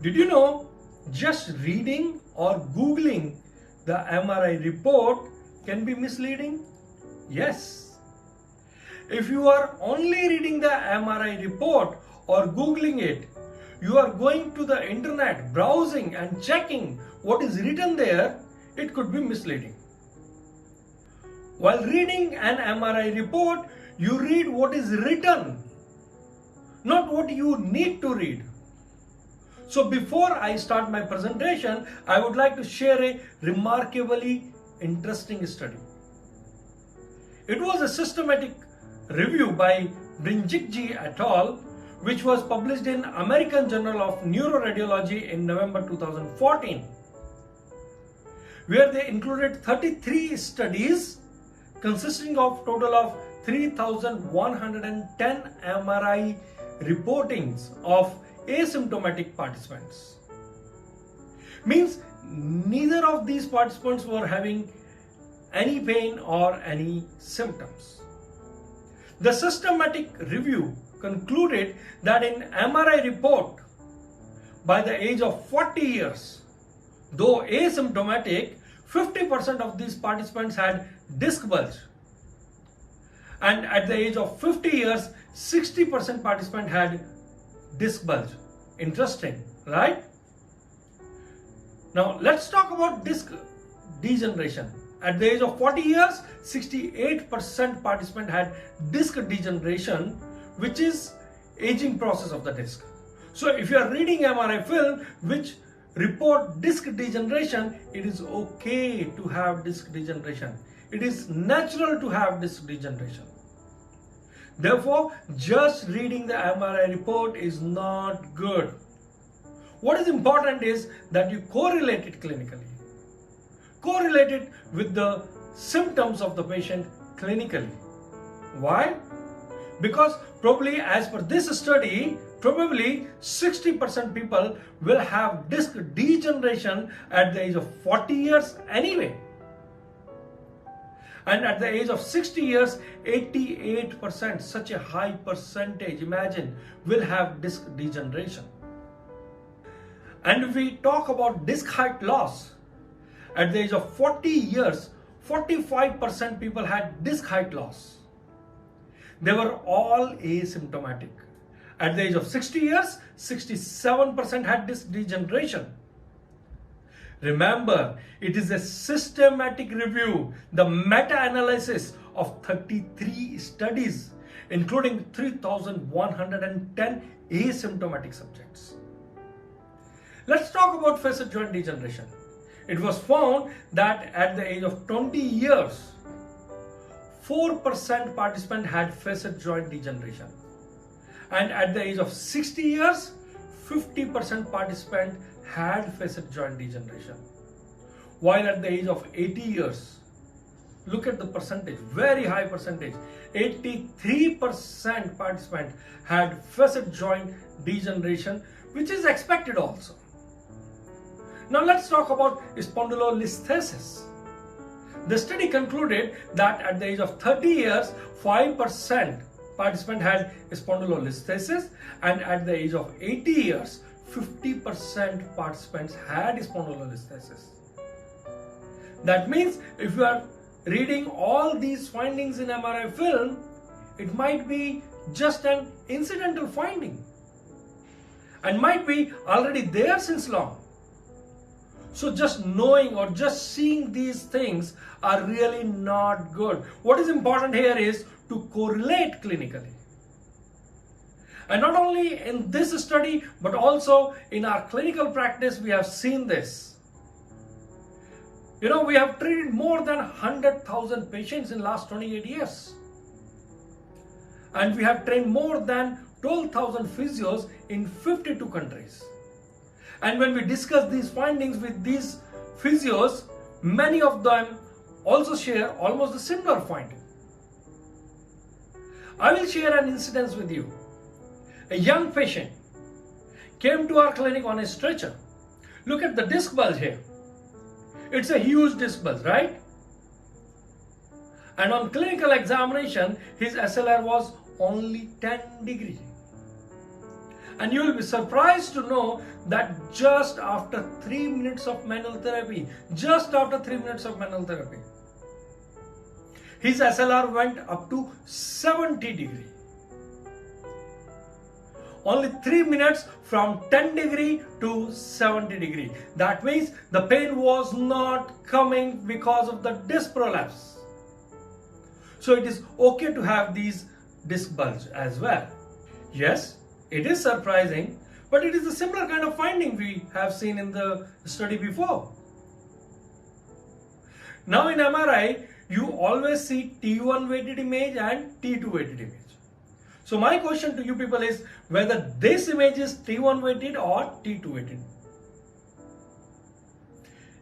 Did you know just reading or googling the MRI report can be misleading? Yes. If you are only reading the MRI report or googling it, you are going to the internet, browsing and checking what is written there, it could be misleading. While reading an MRI report, you read what is written, not what you need to read. So before I start my presentation, I would like to share a remarkably interesting study. It was a systematic review by Brinjikji et al., which was published in American Journal of Neuroradiology in November 2014, where they included 33 studies consisting of total of 3,110 MRI reportings of asymptomatic participants. Means neither of these participants were having any pain or any symptoms. The systematic review concluded that in MRI report, by the age of 40 years, though asymptomatic, 50% of these participants had disc bulge. And at the age of 50 years, 60% participant had disc bulge. Interesting, right? Now let's talk about disc degeneration. At the age of 40 years, 68% participant had disc degeneration, which is aging process of the disc. So if you are reading MRI film which report disc degeneration, it is okay to have disc degeneration. It is natural to have disc degeneration. Therefore, just reading the MRI report is not good. What is important is that you correlate it clinically. Correlate it with the symptoms of the patient clinically. Why? Because probably as per this study, probably 60% people will have disc degeneration at the age of 40 years anyway. And at the age of 60 years, 88%, such a high percentage, imagine, will have disc degeneration. And if we talk about disc height loss, at the age of 40 years, 45% people had disc height loss. They were all asymptomatic. At the age of 60 years, 67% had disc degeneration. Remember, it is a systematic review, the meta-analysis of 33 studies, including 3,110 asymptomatic subjects. Let's talk about facet joint degeneration. It was found that at the age of 20 years, 4% participant had facet joint degeneration. And at the age of 60 years, 50% participant had facet joint degeneration. While at the age of 80 years, look at the percentage, very high percentage, 83% participant had facet joint degeneration, which is expected also. Now let's talk about spondylolisthesis. The study concluded that at the age of 30 years, 5% participant had spondylolisthesis, and at the age of 80 years, 50% participants had spondylolisthesis. That means if you are reading all these findings in MRI film, it might be just an incidental finding and might be already there since long. So just knowing or just seeing these things are really not good. What is important here is to correlate clinically. And not only in this study, but also in our clinical practice, we have seen this. We have treated more than 100,000 patients in last 28 years. And we have trained more than 12,000 physios in 52 countries. And when we discuss these findings with these physios, many of them also share almost the similar finding. I will share an incident with you. A young patient came to our clinic on a stretcher. Look at the disc bulge here. It's a huge disc bulge, right? And on clinical examination, his SLR was only 10 degrees. And you will be surprised to know that just after 3 minutes of manual therapy, his SLR went up to 70 degree. Only 3 minutes from 10 degree to 70 degree. That means the pain was not coming because of the disc prolapse. So it is okay to have these disc bulge as well. Yes, it is surprising, but it is a similar kind of finding we have seen in the study before. Now in MRI, you always see T1 weighted image and T2 weighted image. So my question to you people is whether this image is T1 weighted or T2 weighted.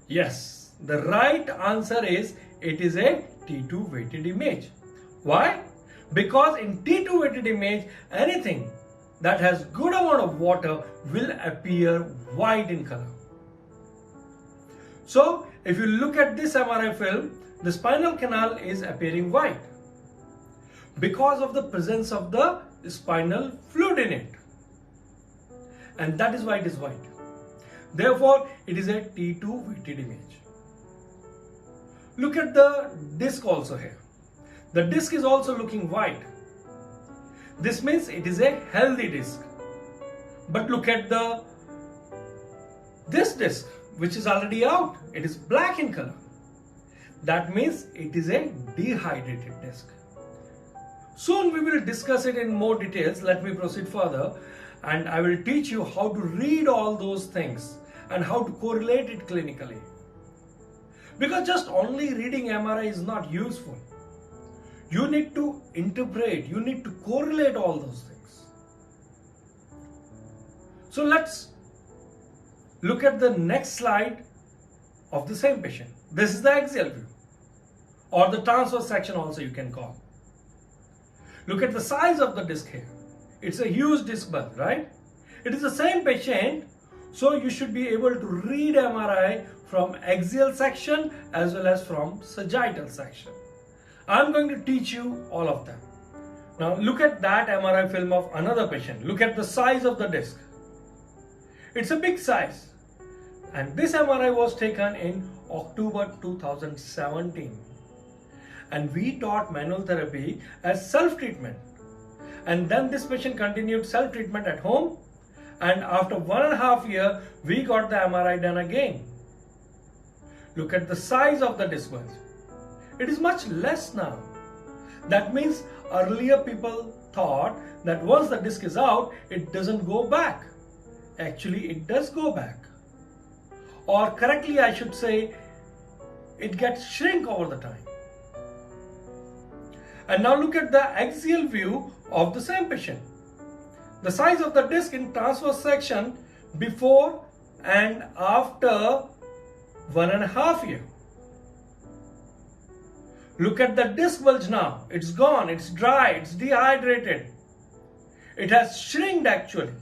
Yes, the right answer is it is a T2 weighted image. Why? Because in T2 weighted image, anything that has good amount of water will appear white in color. So if you look at this MRI film, the spinal canal is appearing white because of the presence of the spinal fluid in it, and that is why it is white. Therefore it is a T2 weighted image. Look at the disc also here. The disc is also looking white. This means it is a healthy disc. But look at this disc, which is already out. It is black in color. That means it is a dehydrated disc. Soon we will discuss it in more details. Let me proceed further, and I will teach you how to read all those things and how to correlate it clinically. Because just only reading MRI is not useful. You need to interpret, you need to correlate all those things. So let's look at the next slide of the same patient. This is the axial view, or the transverse section also you can call. Look at the size of the disc here. It's a huge disc bulge, right? It is the same patient, so you should be able to read MRI from axial section as well as from sagittal section. I'm going to teach you all of them. Now look at that MRI film of another patient. Look at the size of the disc. It's a big size. And this MRI was taken in October 2017. And we taught manual therapy as self-treatment. And then this patient continued self-treatment at home. And after 1.5 years, we got the MRI done again. Look at the size of the disc bulge. It is much less now. That means earlier people thought that once the disc is out, it doesn't go back. Actually, it does go back. Or correctly, I should say, it gets shrink over the time. And now look at the axial view of the same patient. The size of the disc in transverse section before and after 1.5 years. Look at the disc bulge now. It's gone, it's dry, it's dehydrated. It has shrinked actually.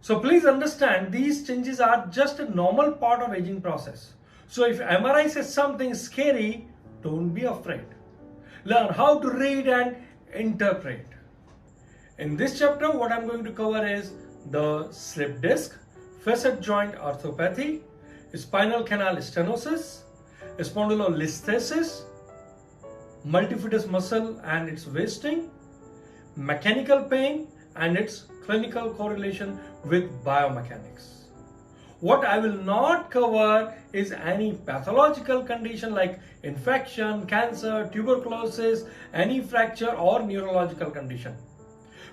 So please understand, these changes are just a normal part of aging process. So if MRI says something scary, don't be afraid. Learn how to read and interpret. In this chapter, what I'm going to cover is the slip disc, facet joint orthopathy, spinal canal stenosis, spondylolisthesis, multifidus muscle and its wasting, mechanical pain and its clinical correlation with biomechanics. What I will not cover is any pathological condition like infection, cancer, tuberculosis, any fracture or neurological condition.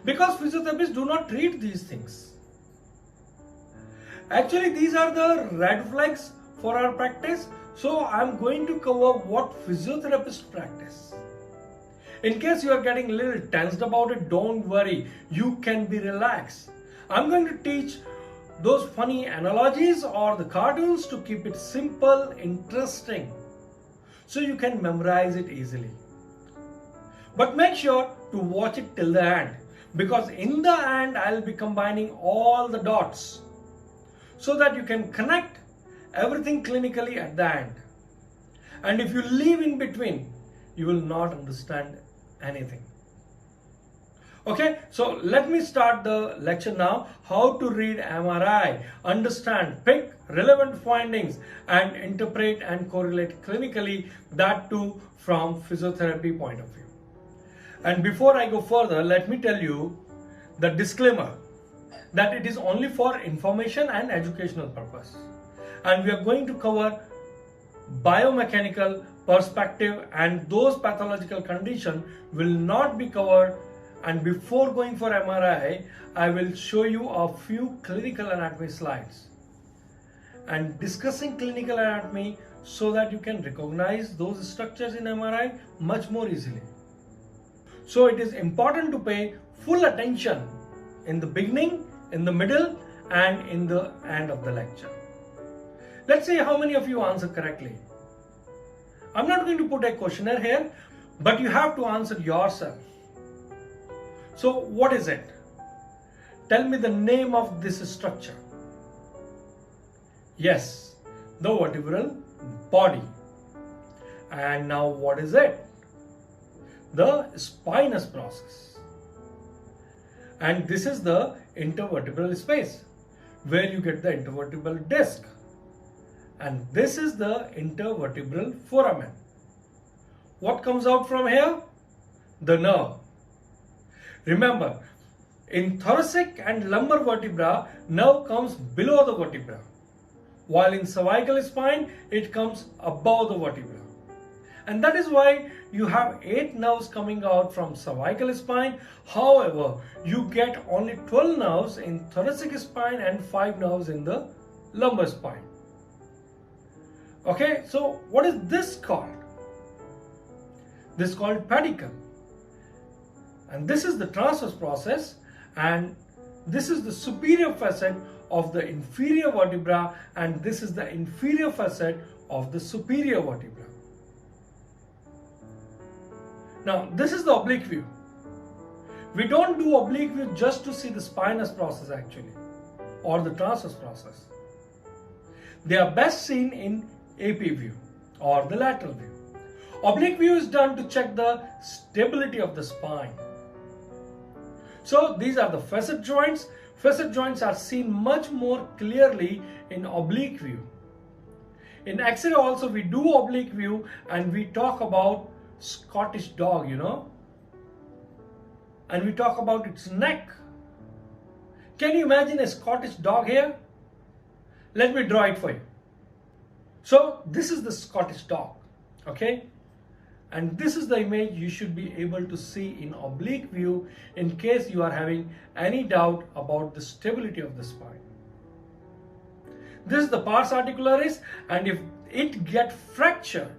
Because physiotherapists do not treat these things. Actually, these are the red flags for our practice. So I'm going to cover what physiotherapists practice. In case you are getting a little tensed about it, don't worry. You can be relaxed. I'm going to teach those funny analogies or the cartoons to keep it simple, interesting, so you can memorize it easily. But make sure to watch it till the end, because in the end I'll be combining all the dots so that you can connect everything clinically at the end. And if you leave in between, you will not understand anything. Okay, so let me start the lecture now. How to read MRI, understand, pick relevant findings and interpret and correlate clinically, that too from physiotherapy point of view. And before I go further, let me tell you the disclaimer that it is only for information and educational purpose. And we are going to cover biomechanical perspective, and those pathological conditions will not be covered. And before going for MRI, I will show you a few clinical anatomy slides and discussing clinical anatomy so that you can recognize those structures in MRI much more easily. So it is important to pay full attention in the beginning, in the middle, and in the end of the lecture. Let's see how many of you answer correctly. I'm not going to put a questionnaire here, but you have to answer yourself. So what is it? Tell me the name of this structure. Yes, the vertebral body. And now what is it? The spinous process. And this is the intervertebral space where you get the intervertebral disc. And this is the intervertebral foramen. What comes out from here? The nerve. Remember, in thoracic and lumbar vertebra, nerve comes below the vertebra, while in cervical spine, it comes above the vertebra. And that is why you have 8 nerves coming out from cervical spine. However, you get only 12 nerves in thoracic spine and 5 nerves in the lumbar spine. Okay, so what is this called? This is called pedicle. And this is the transverse process, and this is the superior facet of the inferior vertebra, and this is the inferior facet of the superior vertebra. Now, this is the oblique view. We don't do oblique view just to see the spinous process actually, or the transverse process. They are best seen in AP view or the lateral view. Oblique view is done to check the stability of the spine. So these are the facet joints. Facet joints are seen much more clearly in oblique view. In X-ray also we do oblique view, and we talk about Scottish dog, and we talk about its neck. Can you imagine a Scottish dog here? Let me draw it for you. So this is the Scottish dog, okay? And this is the image you should be able to see in oblique view in case you are having any doubt about the stability of the spine. This is the pars articularis, and if it gets fractured,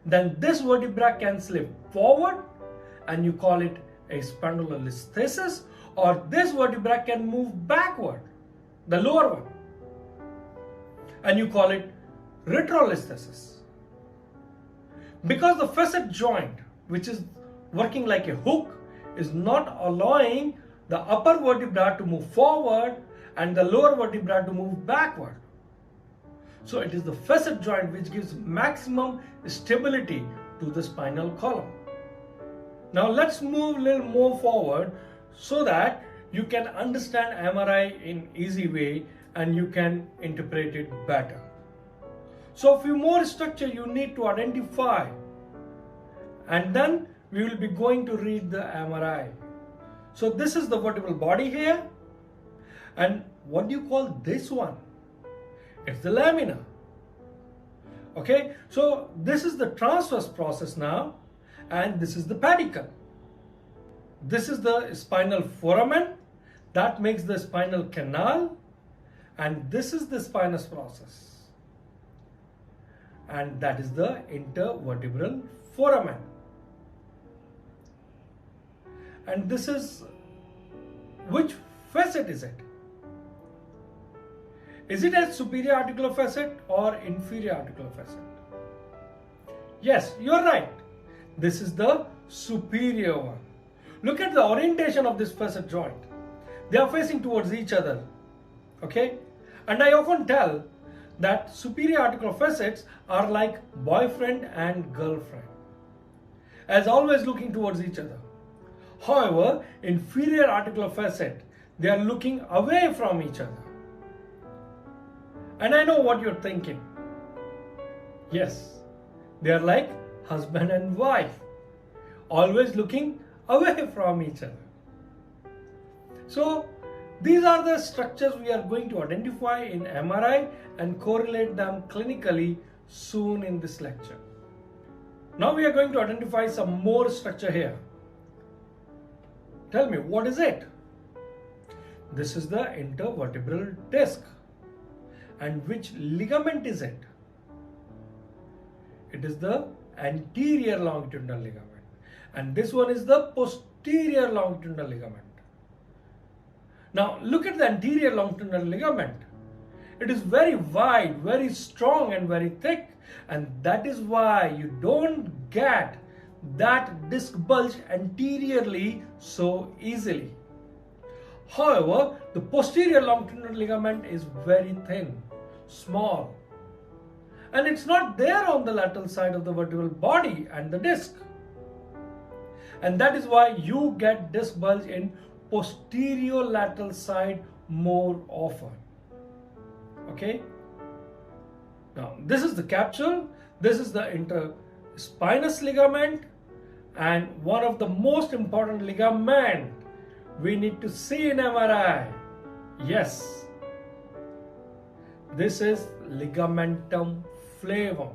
then this vertebra can slip forward and you call it a spondylolisthesis, or this vertebra can move backward, the lower one, and you call it retrolisthesis. Because the facet joint, which is working like a hook, is not allowing the upper vertebra to move forward and the lower vertebra to move backward. So it is the facet joint which gives maximum stability to the spinal column. Now let's move a little more forward so that you can understand MRI in easy way and you can interpret it better. So a few more structure you need to identify, and then we will be going to read the MRI. So this is the vertebral body here, and what do you call this one? It's the lamina. Okay, so this is the transverse process now, and this is the pedicle. This is the spinal foramen that makes the spinal canal, and this is the spinous process. And that is the intervertebral foramen. And this is, which facet is it? Is it a superior articular facet or inferior articular facet? Yes, you are right. This is the superior one. Look at the orientation of this facet joint. They are facing towards each other. Okay? And I often tell that superior articular facets are like boyfriend and girlfriend, as always looking towards each other. However, inferior articular facet, they are looking away from each other. And I know what you're thinking. Yes, they are like husband and wife, always looking away from each other. So these are the structures we are going to identify in MRI and correlate them clinically soon in this lecture. Now we are going to identify some more structure here. Tell me, what is it? This is the intervertebral disc. And which ligament is it? It is the anterior longitudinal ligament. And this one is the posterior longitudinal ligament. Now look at the anterior longitudinal ligament. It is very wide, very strong and very thick, and that is why you don't get that disc bulge anteriorly so easily. However, the posterior longitudinal ligament is very thin, small, and it's not there on the lateral side of the vertebral body and the disc. And that is why you get disc bulge in posterior lateral side more often. Okay? Now, this is the capsule, this is the interspinous ligament, and one of the most important ligament we need to see in MRI. Yes, this is ligamentum flavum,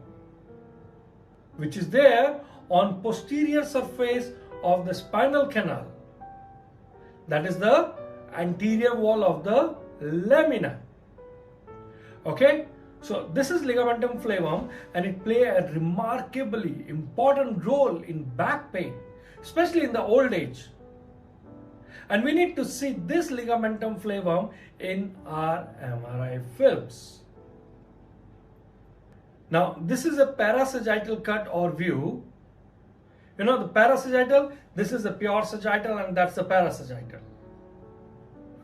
which is there on posterior surface of the spinal canal. That is the anterior wall of the lamina. Okay, so this is ligamentum flavum, and it plays a remarkably important role in back pain, especially in the old age. And we need to see this ligamentum flavum in our MRI films. Now, this is a parasagittal cut or view. You know the parasagittal, this is the pure sagittal and that's the parasagittal.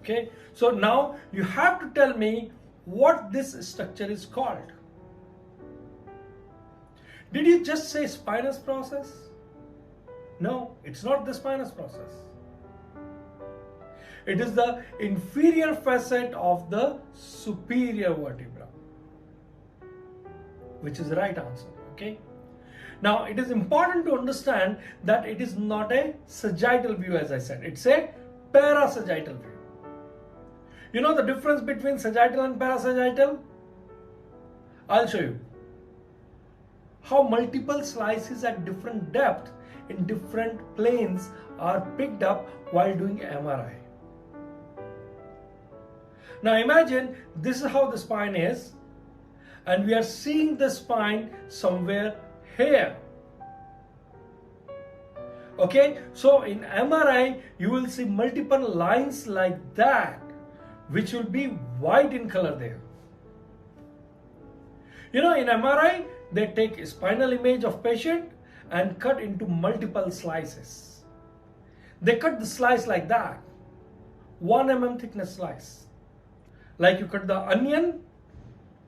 Okay, so now you have to tell me what this structure is called. Did you just say spinous process? No, it's not the spinous process. It is the inferior facet of the superior vertebra, which is the right answer. Okay. Now it is important to understand that it is not a sagittal view, as I said. It's a parasagittal view. You know the difference between sagittal and parasagittal? I'll show you. How multiple slices at different depth in different planes are picked up while doing MRI. Now imagine this is how the spine is, and we are seeing the spine somewhere here. Okay, so in MRI you will see multiple lines like that, which will be white in color there. You know, in MRI they take a spinal image of patient and cut into multiple slices. They cut the slice like that, 1 mm thickness slice. Like you cut the onion,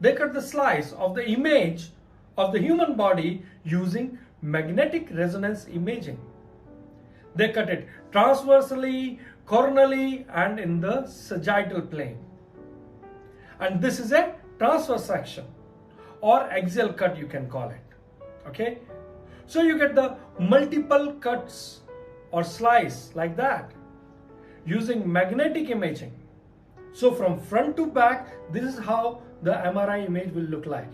they cut the slice of the image of the human body using magnetic resonance imaging. They cut it transversely, coronally, and in the sagittal plane. And this is a transverse section or axial cut, you can call it. Okay, so you get the multiple cuts or slice like that using magnetic imaging. So from front to back, this is how the MRI image will look like.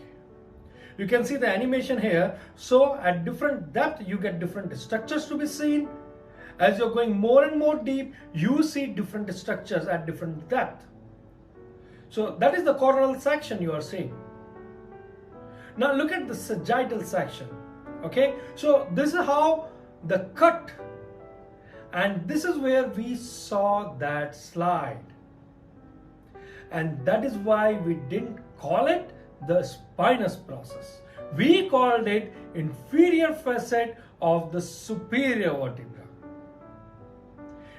You can see the animation here. So at different depth, you get different structures to be seen. As you're going more and more deep, you see different structures at different depth. So that is the coronal section you are seeing. Now look at the sagittal section. Okay, so this is how the cut, and this is where we saw that slide. And that is why we didn't call it the spinous process. We called it inferior facet of the superior vertebra.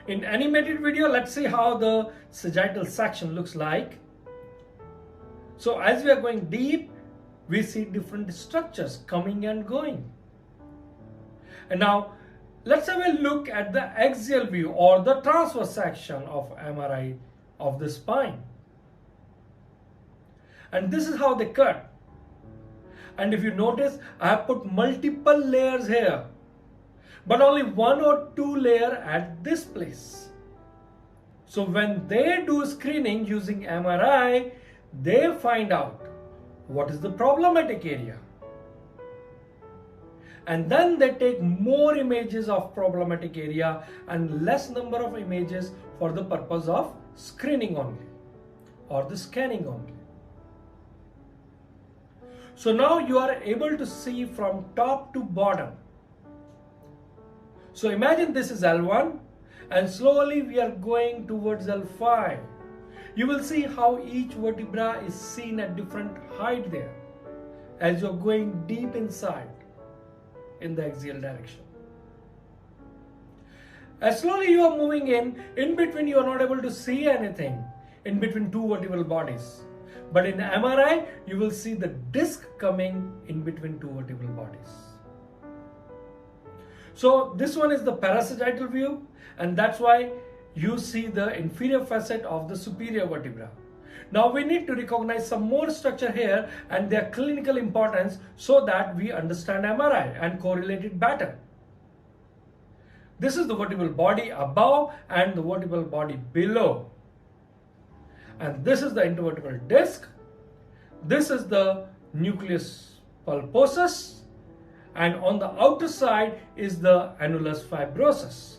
In animated video, let's see how the sagittal section looks like. So as we are going deep, we see different structures coming and going. And now let's have a look at the axial view or the transverse section of MRI of the spine. And this is how they cut. And if you notice, I have put multiple layers here, but only 1 or 2 layers at this place. So when they do screening using MRI, they find out what is the problematic area. And then they take more images of problematic area and less number of images for the purpose of screening only or the scanning only. So now you are able to see from top to bottom. So imagine this is L1 and slowly we are going towards L5. You will see how each vertebra is seen at different height there as you are going deep inside in the axial direction. As slowly you are moving in between you are not able to see anything in between two vertebral bodies. But in MRI, you will see the disc coming in between two vertebral bodies. So this one is the parasagittal view, and that's why you see the inferior facet of the superior vertebra. Now we need to recognize some more structure here and their clinical importance so that we understand MRI and correlate it better. This is the vertebral body above and the vertebral body below. And this is the intervertebral disc. This is the nucleus pulposus. And on the outer side is the annulus fibrosus.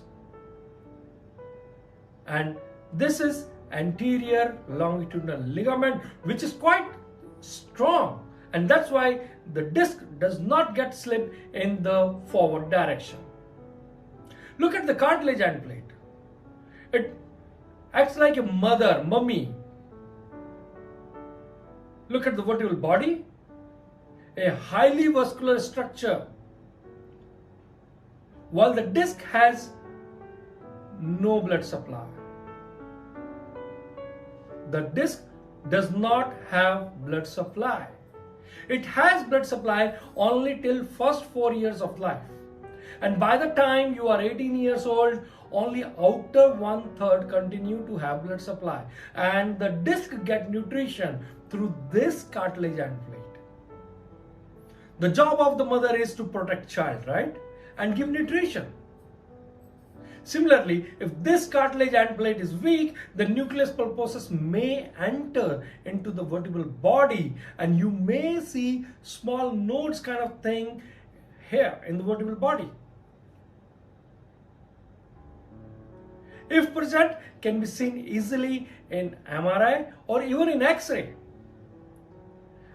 And this is anterior longitudinal ligament, which is quite strong, and that's why the disc does not get slipped in the forward direction. Look at the cartilage end plate. It acts like a mummy. Look at the vertebral body, a highly vascular structure, while the disc has no blood supply. The disc does not have blood supply. It has blood supply only till first 4 years of life. And by the time you are 18 years old, only outer 1/3 continue to have blood supply. And the disc get nutrition through this cartilage end plate. The job of the mother is to protect child, right? And give nutrition. Similarly, if this cartilage end plate is weak, the nucleus pulposus may enter into the vertebral body and you may see small nodes kind of thing here in the vertebral body. If present, can be seen easily in MRI or even in X-ray.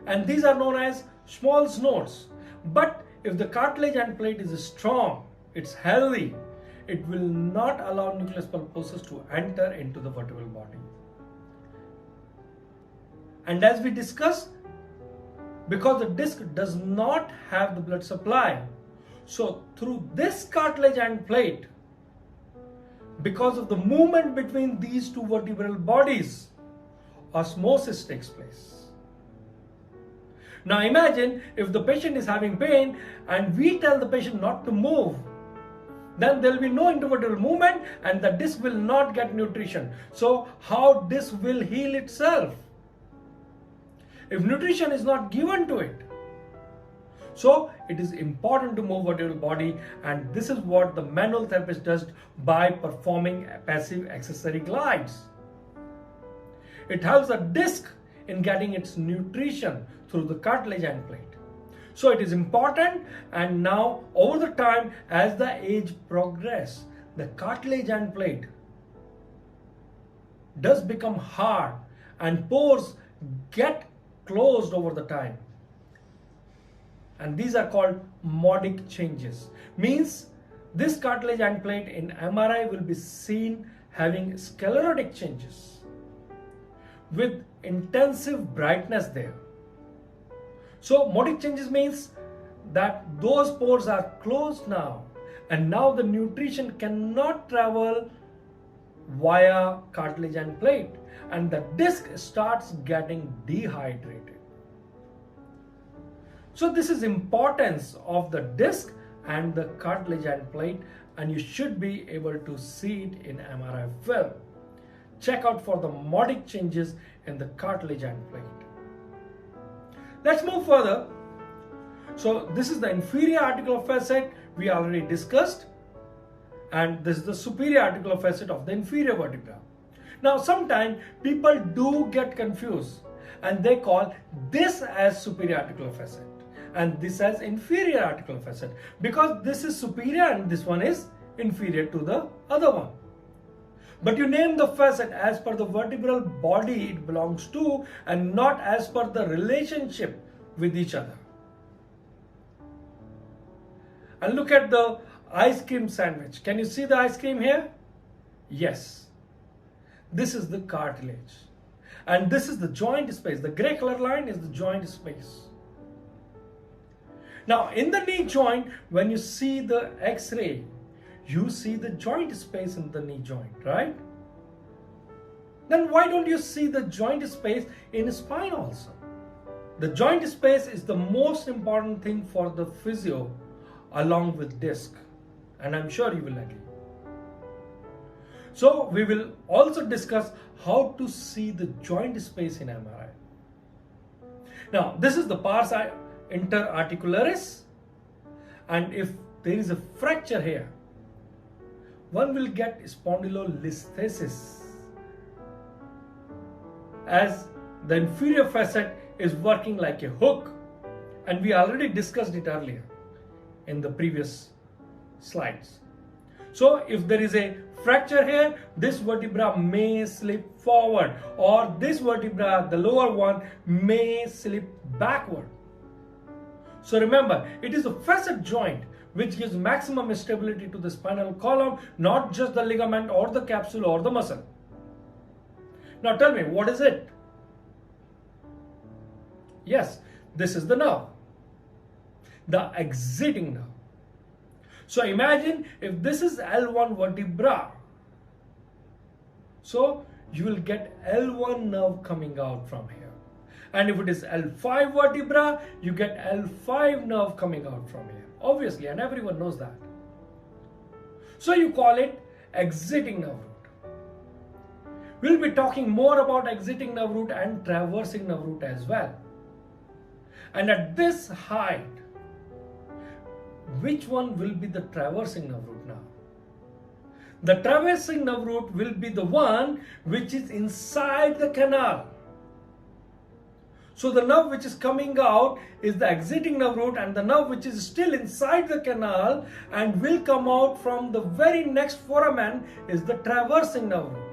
And these are known as small nodes. But if the cartilage end plate is strong, it's healthy, it will not allow nucleus pulposus to enter into the vertebral body. And as we discussed, because the disc does not have the blood supply, so through this cartilage end plate, because of the movement between these two vertebral bodies, osmosis takes place. Now imagine if the patient is having pain and we tell the patient not to move, then there will be no intervertebral movement and the disc will not get nutrition. So how disc will heal itself? If nutrition is not given to it. So it is important to move vertebral body, and this is what the manual therapist does by performing passive accessory glides. It helps the disc in getting its nutrition through the cartilage end plate. So it is important, and now over the time as the age progresses, the cartilage end plate does become hard and pores get closed over the time. And these are called modic changes. Means this cartilage end plate in MRI will be seen having sclerotic changes with intensive brightness there. So modic changes means that those pores are closed now, and now the nutrition cannot travel via cartilage end plate, and the disc starts getting dehydrated. So this is importance of the disc and the cartilage end plate, and you should be able to see it in MRI film. Check out for the modic changes in the cartilage and plate. Let's move further. So this is the inferior articular facet we already discussed, and this is the superior articular facet of the inferior vertebra. Now sometimes people do get confused and they call this as superior articular facet and this as inferior articular facet, because this is superior and this one is inferior to the other one. But you name the facet as per the vertebral body it belongs to and not as per the relationship with each other. And look at the ice cream sandwich. Can you see the ice cream here? Yes. This is the cartilage. And this is the joint space. The gray color line is the joint space. Now in the knee joint, when you see the X-ray, you see the joint space in the knee joint, right? Then why don't you see the joint space in spine also? The joint space is the most important thing for the physio along with disc, and I'm sure you will agree. So we will also discuss how to see the joint space in MRI. Now this is the pars interarticularis, and if there is a fracture here, one will get spondylolisthesis, as the inferior facet is working like a hook, and we already discussed it earlier in the previous slides. So if there is a fracture here, this vertebra may slip forward, or this vertebra, the lower one, may slip backward. So remember, it is the facet joint which gives maximum stability to the spinal column, not just the ligament or the capsule or the muscle. Now tell me, what is it? Yes, this is the nerve, the exiting nerve. So imagine if this is L1 vertebra, so you will get L1 nerve coming out from here. And if it is L5 vertebra, you get L5 nerve coming out from here. Obviously, and everyone knows that. So you call it exiting nerve root. We'll be talking more about exiting nerve root and traversing nerve root as well. And at this height, which one will be the traversing nerve root now? The traversing nerve root will be the one which is inside the canal. So the nerve which is coming out is the exiting nerve root, and the nerve which is still inside the canal and will come out from the very next foramen is the traversing nerve root.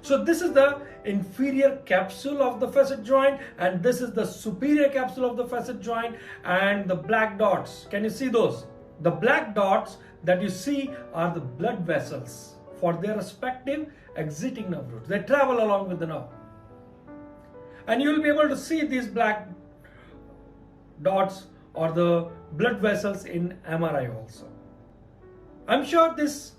So this is the inferior capsule of the facet joint, and this is the superior capsule of the facet joint, and the black dots. Can you see those? The black dots that you see are the blood vessels for their respective exiting nerve roots. They travel along with the nerve. And you will be able to see these black dots or the blood vessels in MRI also. I'm sure this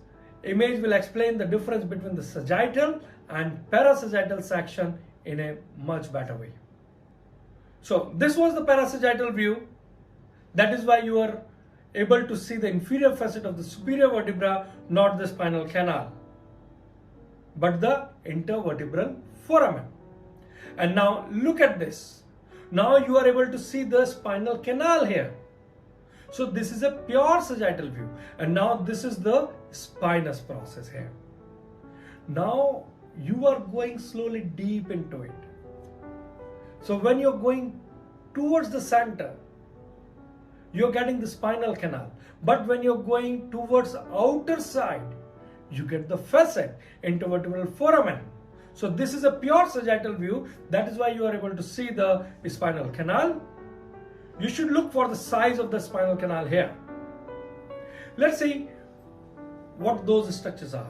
image will explain the difference between the sagittal and parasagittal section in a much better way. So this was the parasagittal view. That is why you are able to see the inferior facet of the superior vertebra, not the spinal canal, but the intervertebral foramen. And now look at this. Now you are able to see the spinal canal here. So this is a pure sagittal view. And now this is the spinous process here. Now you are going slowly deep into it. So when you're going towards the center, you're getting the spinal canal. But when you're going towards the outer side, you get the facet, intervertebral foramen. So this is a pure sagittal view. That is why you are able to see the spinal canal. You should look for the size of the spinal canal here. Let's see what those structures are.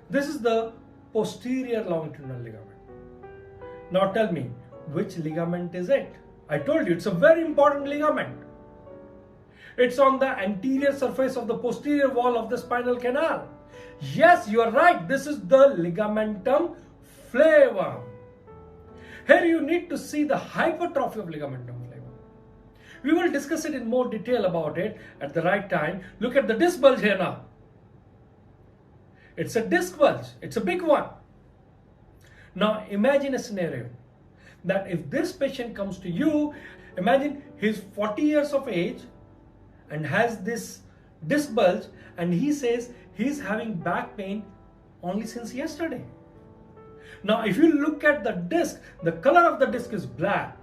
This is the posterior longitudinal ligament. Now tell me, which ligament is it? I told you it's a very important ligament. It's on the anterior surface of the posterior wall of the spinal canal. Yes, you are right. This is the ligamentum flavum. Here you need to see the hypertrophy of ligamentum flavum. We will discuss it in more detail about it at the right time. Look at the disc bulge here now. It's a disc bulge. It's a big one. Now imagine a scenario that if this patient comes to you, imagine he's 40 years of age and has this disc bulge, and he says he's having back pain only since yesterday. Now if you look at the disc, the color of the disc is black,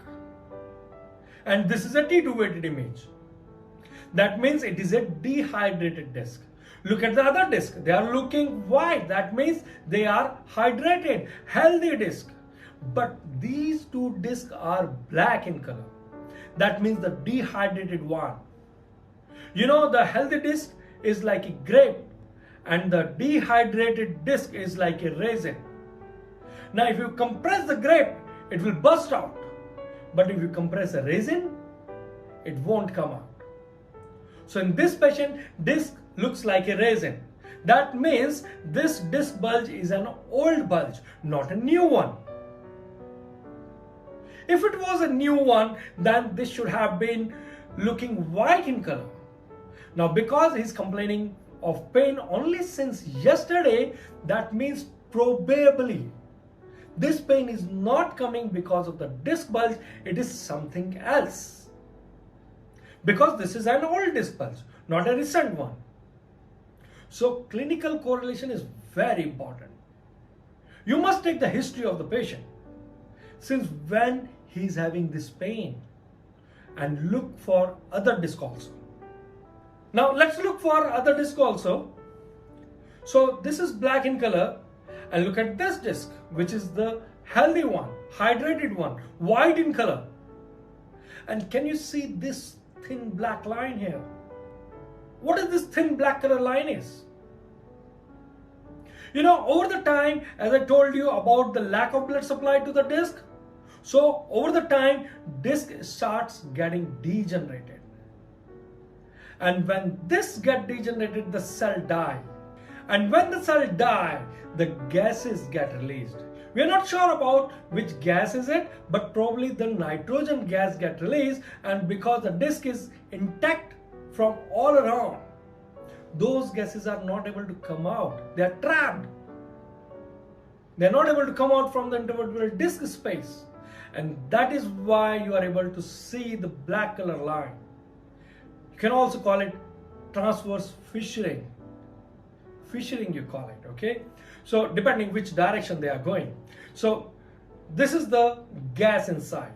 and this is a T2 weighted image. That means it is a dehydrated disc. Look at the other disc, they are looking white. That means they are hydrated, healthy disc. But these two discs are black in color. That means the dehydrated one. You know, the healthy disc is like a grape and the dehydrated disc is like a raisin. Now if you compress the grape, it will burst out. But if you compress a raisin, it won't come out. So in this patient, disc looks like a raisin. That means this disc bulge is an old bulge, not a new one. If it was a new one, then this should have been looking white in color. Now because he's complaining of pain only since yesterday, that means probably this pain is not coming because of the disc bulge, it is something else. Because this is an old disc bulge, not a recent one. So clinical correlation is very important. You must take the history of the patient, since when he is having this pain, and look for other disc also. Now let's look for other disc also. So this is black in color, and look at this disc, which is the healthy one, hydrated one, white in color. And can you see this thin black line here? What is this thin black color line is? You know, over the time, as I told you about the lack of blood supply to the disc, so over the time, disc starts getting degenerated. And when this gets degenerated, the cell die. And when the cell die, the gases get released. We are not sure about which gas is it, but probably the nitrogen gas get released, and because the disc is intact from all around, those gases are not able to come out. They are trapped. They are not able to come out from the intervertebral disc space. And that is why you are able to see the black color line. You can also call it transverse fissuring. Fissuring you call it, okay? So depending which direction they are going. So this is the gas inside.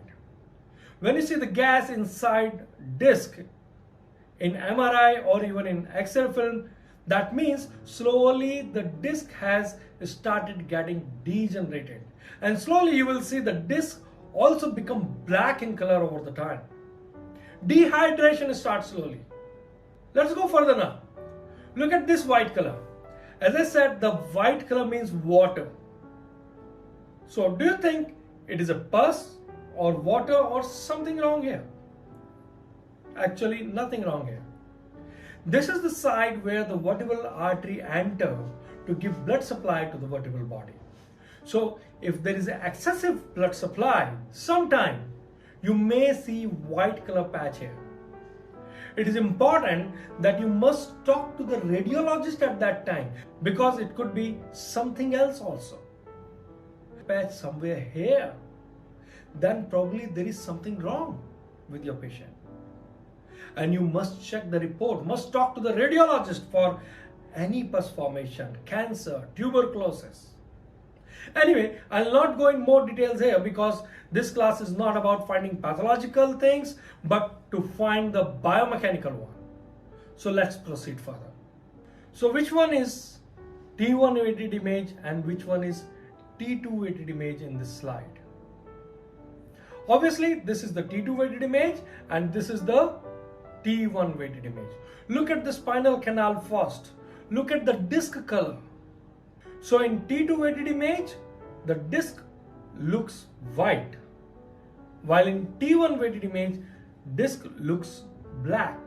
When you see the gas inside disc in MRI or even in X-ray film, that means slowly the disc has started getting degenerated. And slowly you will see the disc also become black in color over the time. Dehydration starts slowly. Let's go further now. Look at this white color. As I said, the white color means water. So do you think it is a pus or water or something wrong here? Actually, nothing wrong here. This is the side where the vertebral artery enters to give blood supply to the vertebral body. So if there is excessive blood supply, sometime you may see white color patch here. It is important that you must talk to the radiologist at that time, because it could be something else also. Patch somewhere here, then probably there is something wrong with your patient. And you must check the report, must talk to the radiologist for any pus formation, cancer, tuberculosis. Anyway, I'll not go in more details here because this class is not about finding pathological things, but to find the biomechanical one. So let's proceed further. So which one is T1 weighted image and which one is T2 weighted image in this slide? Obviously, this is the T2 weighted image and this is the T1 weighted image. Look at the spinal canal first. Look at the disc color. So in T2 weighted image, the disc looks white, while in T1 weighted image, disc looks black.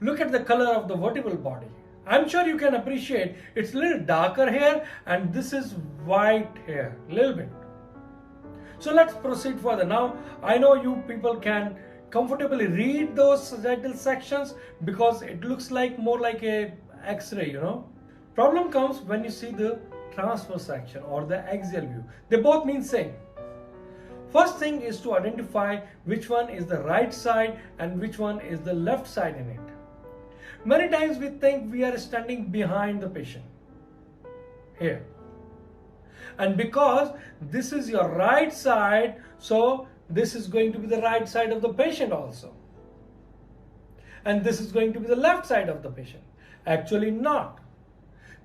Look at the color of the vertebral body. I'm sure you can appreciate it's a little darker here and this is white here, a little bit. So let's proceed further. Now I know you people can comfortably read those sagittal sections because it looks like more like a X-ray, you know. Problem comes when you see the transverse section or the axial view. They both mean same. First thing is to identify which one is the right side and which one is the left side in it. Many times we think we are standing behind the patient here, and because this is your right side, so this is going to be the right side of the patient also, and this is going to be the left side of the patient. Actually not.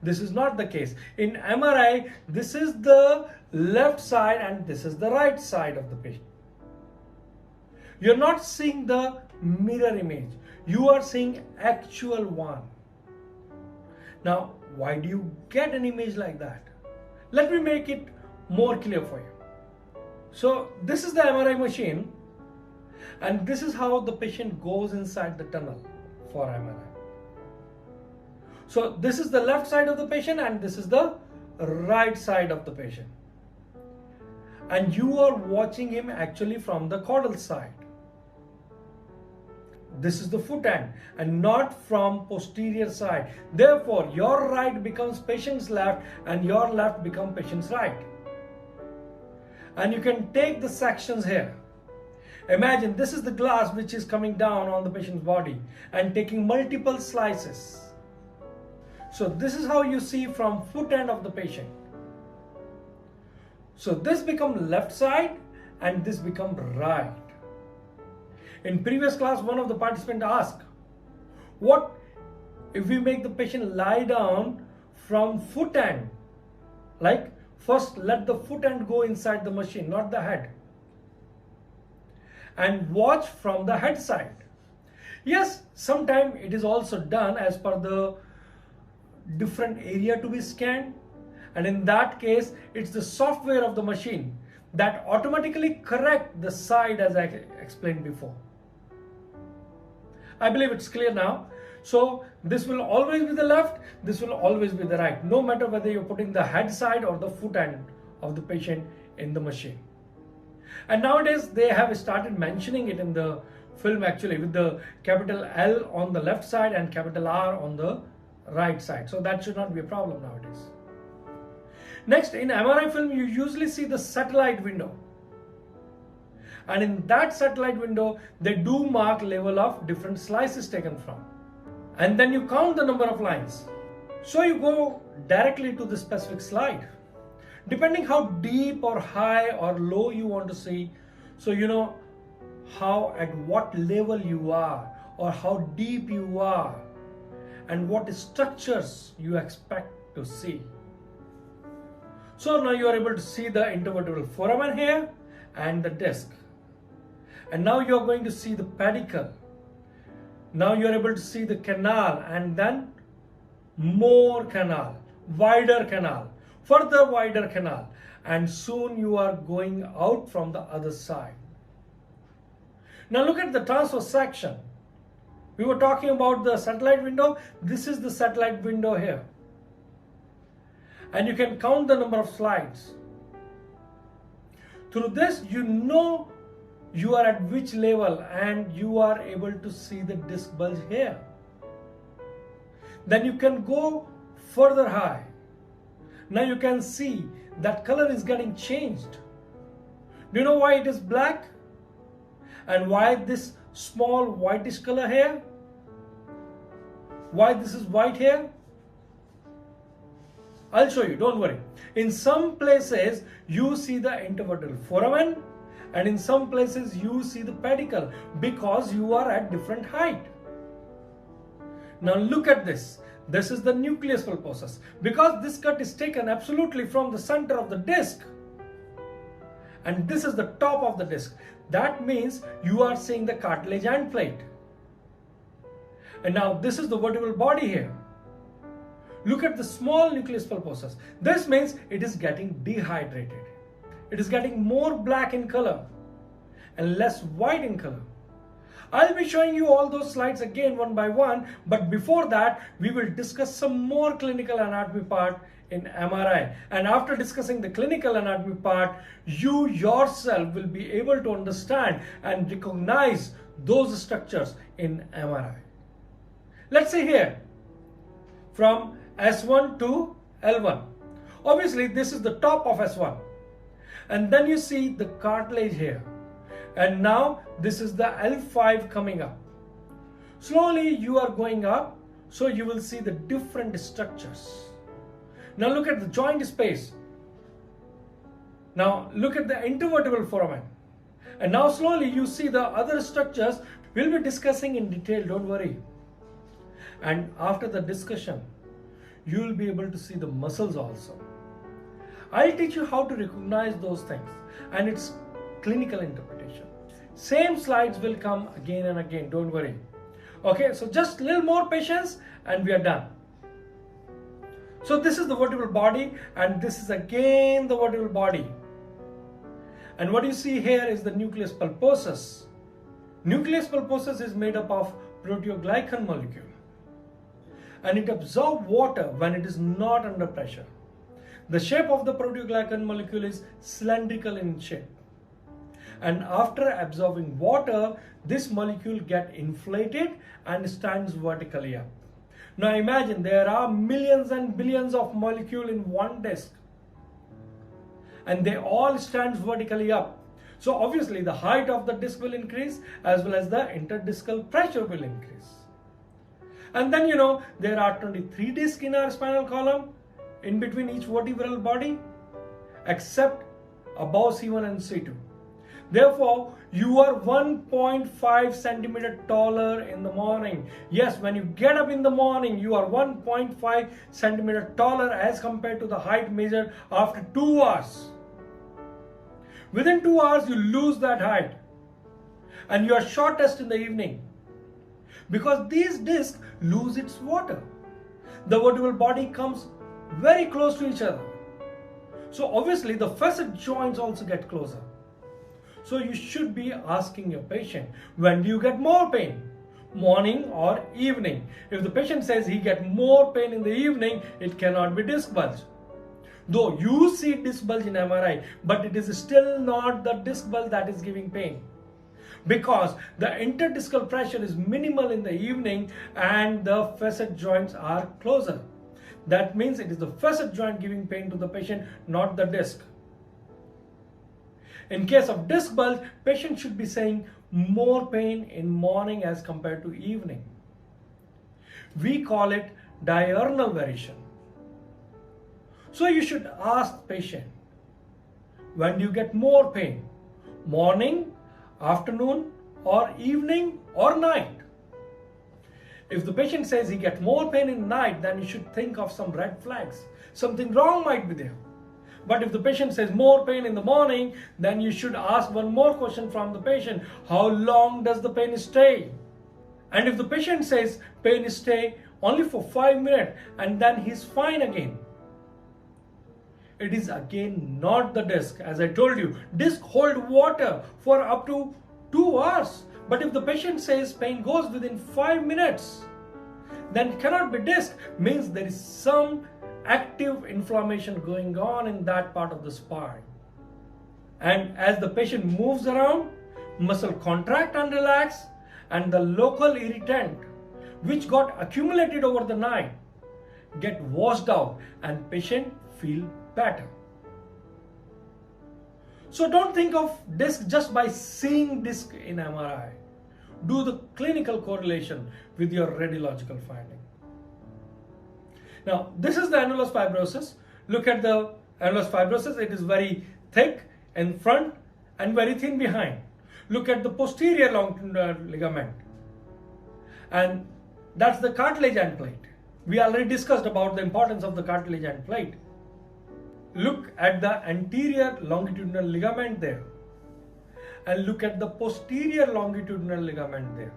This is not the case. In MRI, this is the left side and this is the right side of the patient. You're not seeing the mirror image. You are seeing actual one. Now, why do you get an image like that? Let me make it more clear for you. So, this is the MRI machine, and this is how the patient goes inside the tunnel for MRI. So, this is the left side of the patient and this is the right side of the patient. And you are watching him actually from the caudal side. This is the foot end and not from posterior side. Therefore, your right becomes patient's left and your left becomes patient's right. And you can take the sections here. Imagine this is the glass which is coming down on the patient's body and taking multiple slices. So this is how you see from foot end of the patient. So this becomes left side and this becomes right. In previous class, one of the participants asked, what if we make the patient lie down from foot end? Like first let the foot end go inside the machine, not the head. And watch from the head side. Yes, sometimes it is also done as per the different area to be scanned, and in that case it's the software of the machine that automatically correct the side as I explained before. I believe it's clear now. So this will always be the left, this will always be the right, no matter whether you're putting the head side or the foot end of the patient in the machine. And nowadays they have started mentioning it in the film actually with the capital L on the left side and capital R on the right side. So that should not be a problem nowadays. Next, in MRI film, you usually see the satellite window. And in that satellite window, they do mark level of different slices taken from. And then you count the number of lines. So you go directly to the specific slide. Depending how deep or high or low you want to see, so you know how at what level you are or how deep you are, and what structures you expect to see. So now you are able to see the intervertebral foramen here and the disc. And now you are going to see the pedicle. Now you are able to see the canal and then more canal, wider canal, further wider canal, and soon you are going out from the other side. Now look at the transverse section. We were talking about the satellite window. This is the satellite window here. And you can count the number of slides. Through this, you know you are at which level and you are able to see the disc bulge here. Then you can go further high. Now you can see that color is getting changed. Do you know why it is black? And why this small whitish color here? Why this is white here? I'll show you, don't worry. In some places you see the intervertebral foramen and in some places you see the pedicle because you are at different height. Now look at this. This is the nucleus pulposus. Because this cut is taken absolutely from the center of the disc and this is the top of the disc. That means you are seeing the cartilage end plate. And now this is the vertebral body here. Look at the small nucleus pulposus. This means it is getting dehydrated. It is getting more black in color and less white in color. I'll be showing you all those slides again one by one, but before that we will discuss some more clinical anatomy part in MRI. And after discussing the clinical anatomy part, you yourself will be able to understand and recognize those structures in MRI. Let's see here, from S1 to L1. Obviously, this is the top of S1. And then you see the cartilage here. And now this is the L5 coming up. Slowly you are going up, so you will see the different structures. Now look at the joint space. Now look at the intervertebral foramen. And now slowly you see the other structures we'll be discussing in detail, don't worry. And after the discussion, you will be able to see the muscles also. I'll teach you how to recognize those things and its clinical interpretation. Same slides will come again and again, don't worry. Okay, so just a little more patience and we are done. So this is the vertebral body and this is again the vertebral body. And what you see here is the nucleus pulposus. Nucleus pulposus is made up of proteoglycan molecule. And it absorbs water when it is not under pressure. The shape of the proteoglycan molecule is cylindrical in shape. And after absorbing water, this molecule gets inflated and stands vertically up. Now imagine there are millions and billions of molecules in one disc. And they all stand vertically up. So obviously the height of the disc will increase as well as the interdiscal pressure will increase. And then there are 23 discs in our spinal column in between each vertebral body except above C1 and C2. Therefore, you are 1.5 centimeter taller in the morning. Yes, when you get up in the morning, you are 1.5 centimeter taller as compared to the height measured after 2 hours. Within 2 hours, you lose that height. And you are shortest in the evening. Because these discs lose its water. The vertebral body comes very close to each other. So obviously the facet joints also get closer. So you should be asking your patient, when do you get more pain? Morning or evening? If the patient says he gets more pain in the evening, it cannot be disc bulge. Though you see disc bulge in MRI, but it is still not the disc bulge that is giving pain. Because the interdiscal pressure is minimal in the evening and the facet joints are closer. That means it is the facet joint giving pain to the patient, not the disc. In case of disc bulge, patient should be saying more pain in morning as compared to evening. We call it diurnal variation. So you should ask patient, when do you get more pain? Morning, afternoon, or evening, or night? If the patient says he gets more pain in night, then you should think of some red flags. Something wrong might be there. But if the patient says more pain in the morning, then you should ask one more question from the patient. How long does the pain stay? And if the patient says pain stay only for 5 minutes and then he's fine again, it is again not the disc. As I told you, disc hold water for up to 2 hours. But if the patient says pain goes within 5 minutes, then it cannot be disc. Means there is some active inflammation going on in that part of the spine. And as the patient moves around, muscle contract and relax, and the local irritant which got accumulated over the night get washed out and patient feel better. So don't think of disc just by seeing disc in MRI. Do the clinical correlation with your radiological finding. Now, this is the annulus fibrosus. Look at the annulus fibrosus. It is very thick in front and very thin behind. Look at the posterior longitudinal ligament. And that's the cartilage end plate. We already discussed about the importance of the cartilage end plate. Look at the anterior longitudinal ligament there. And look at the posterior longitudinal ligament there.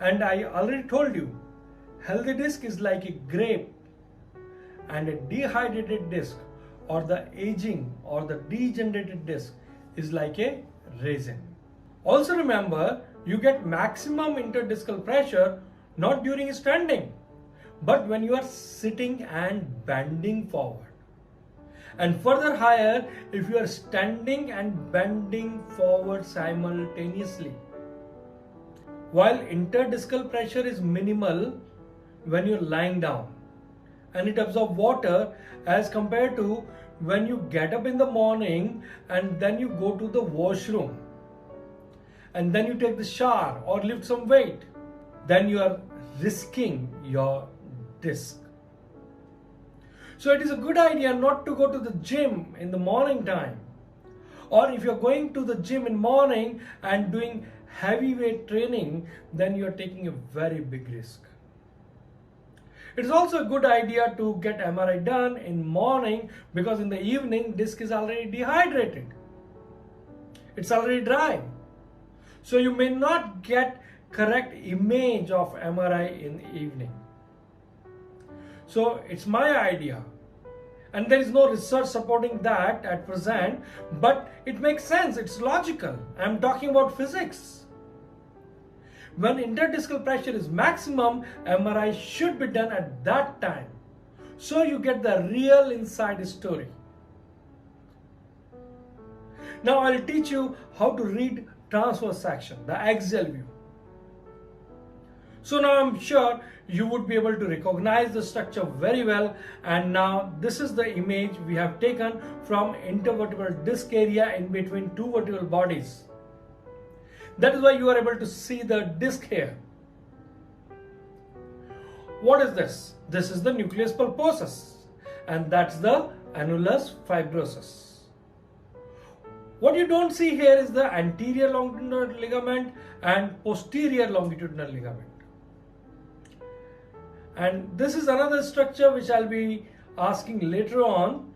And I already told you, healthy disc is like a grape and a dehydrated disc or the aging or the degenerated disc is like a raisin. Also remember, you get maximum interdiscal pressure not during standing, but when you are sitting and bending forward. And further higher if you are standing and bending forward simultaneously. While interdiscal pressure is minimal when you're lying down, and it absorbs water as compared to when you get up in the morning and then you go to the washroom and then you take the shower or lift some weight, then you are risking your disc. So it is a good idea not to go to the gym in the morning time, or if you're going to the gym in morning and doing heavy weight training, then you're taking a very big risk. It is also a good idea to get MRI done in morning, because in the evening disc is already dehydrated. It's already dry. So you may not get correct image of MRI in the evening. So it's my idea, and there is no research supporting that at present, but it makes sense, it's logical. I'm talking about physics. When interdiscal pressure is maximum, MRI should be done at that time, so you get the real inside story. Now I'll teach you how to read transverse section, the axial view. So now I'm sure you would be able to recognize the structure very well, and now this is the image we have taken from intervertebral disc area in between two vertebral bodies. That is why you are able to see the disc here. What is this? This is the nucleus pulposus, and that's the annulus fibrosus. What you don't see here is the anterior longitudinal ligament and posterior longitudinal ligament. And this is another structure which I'll be asking later on.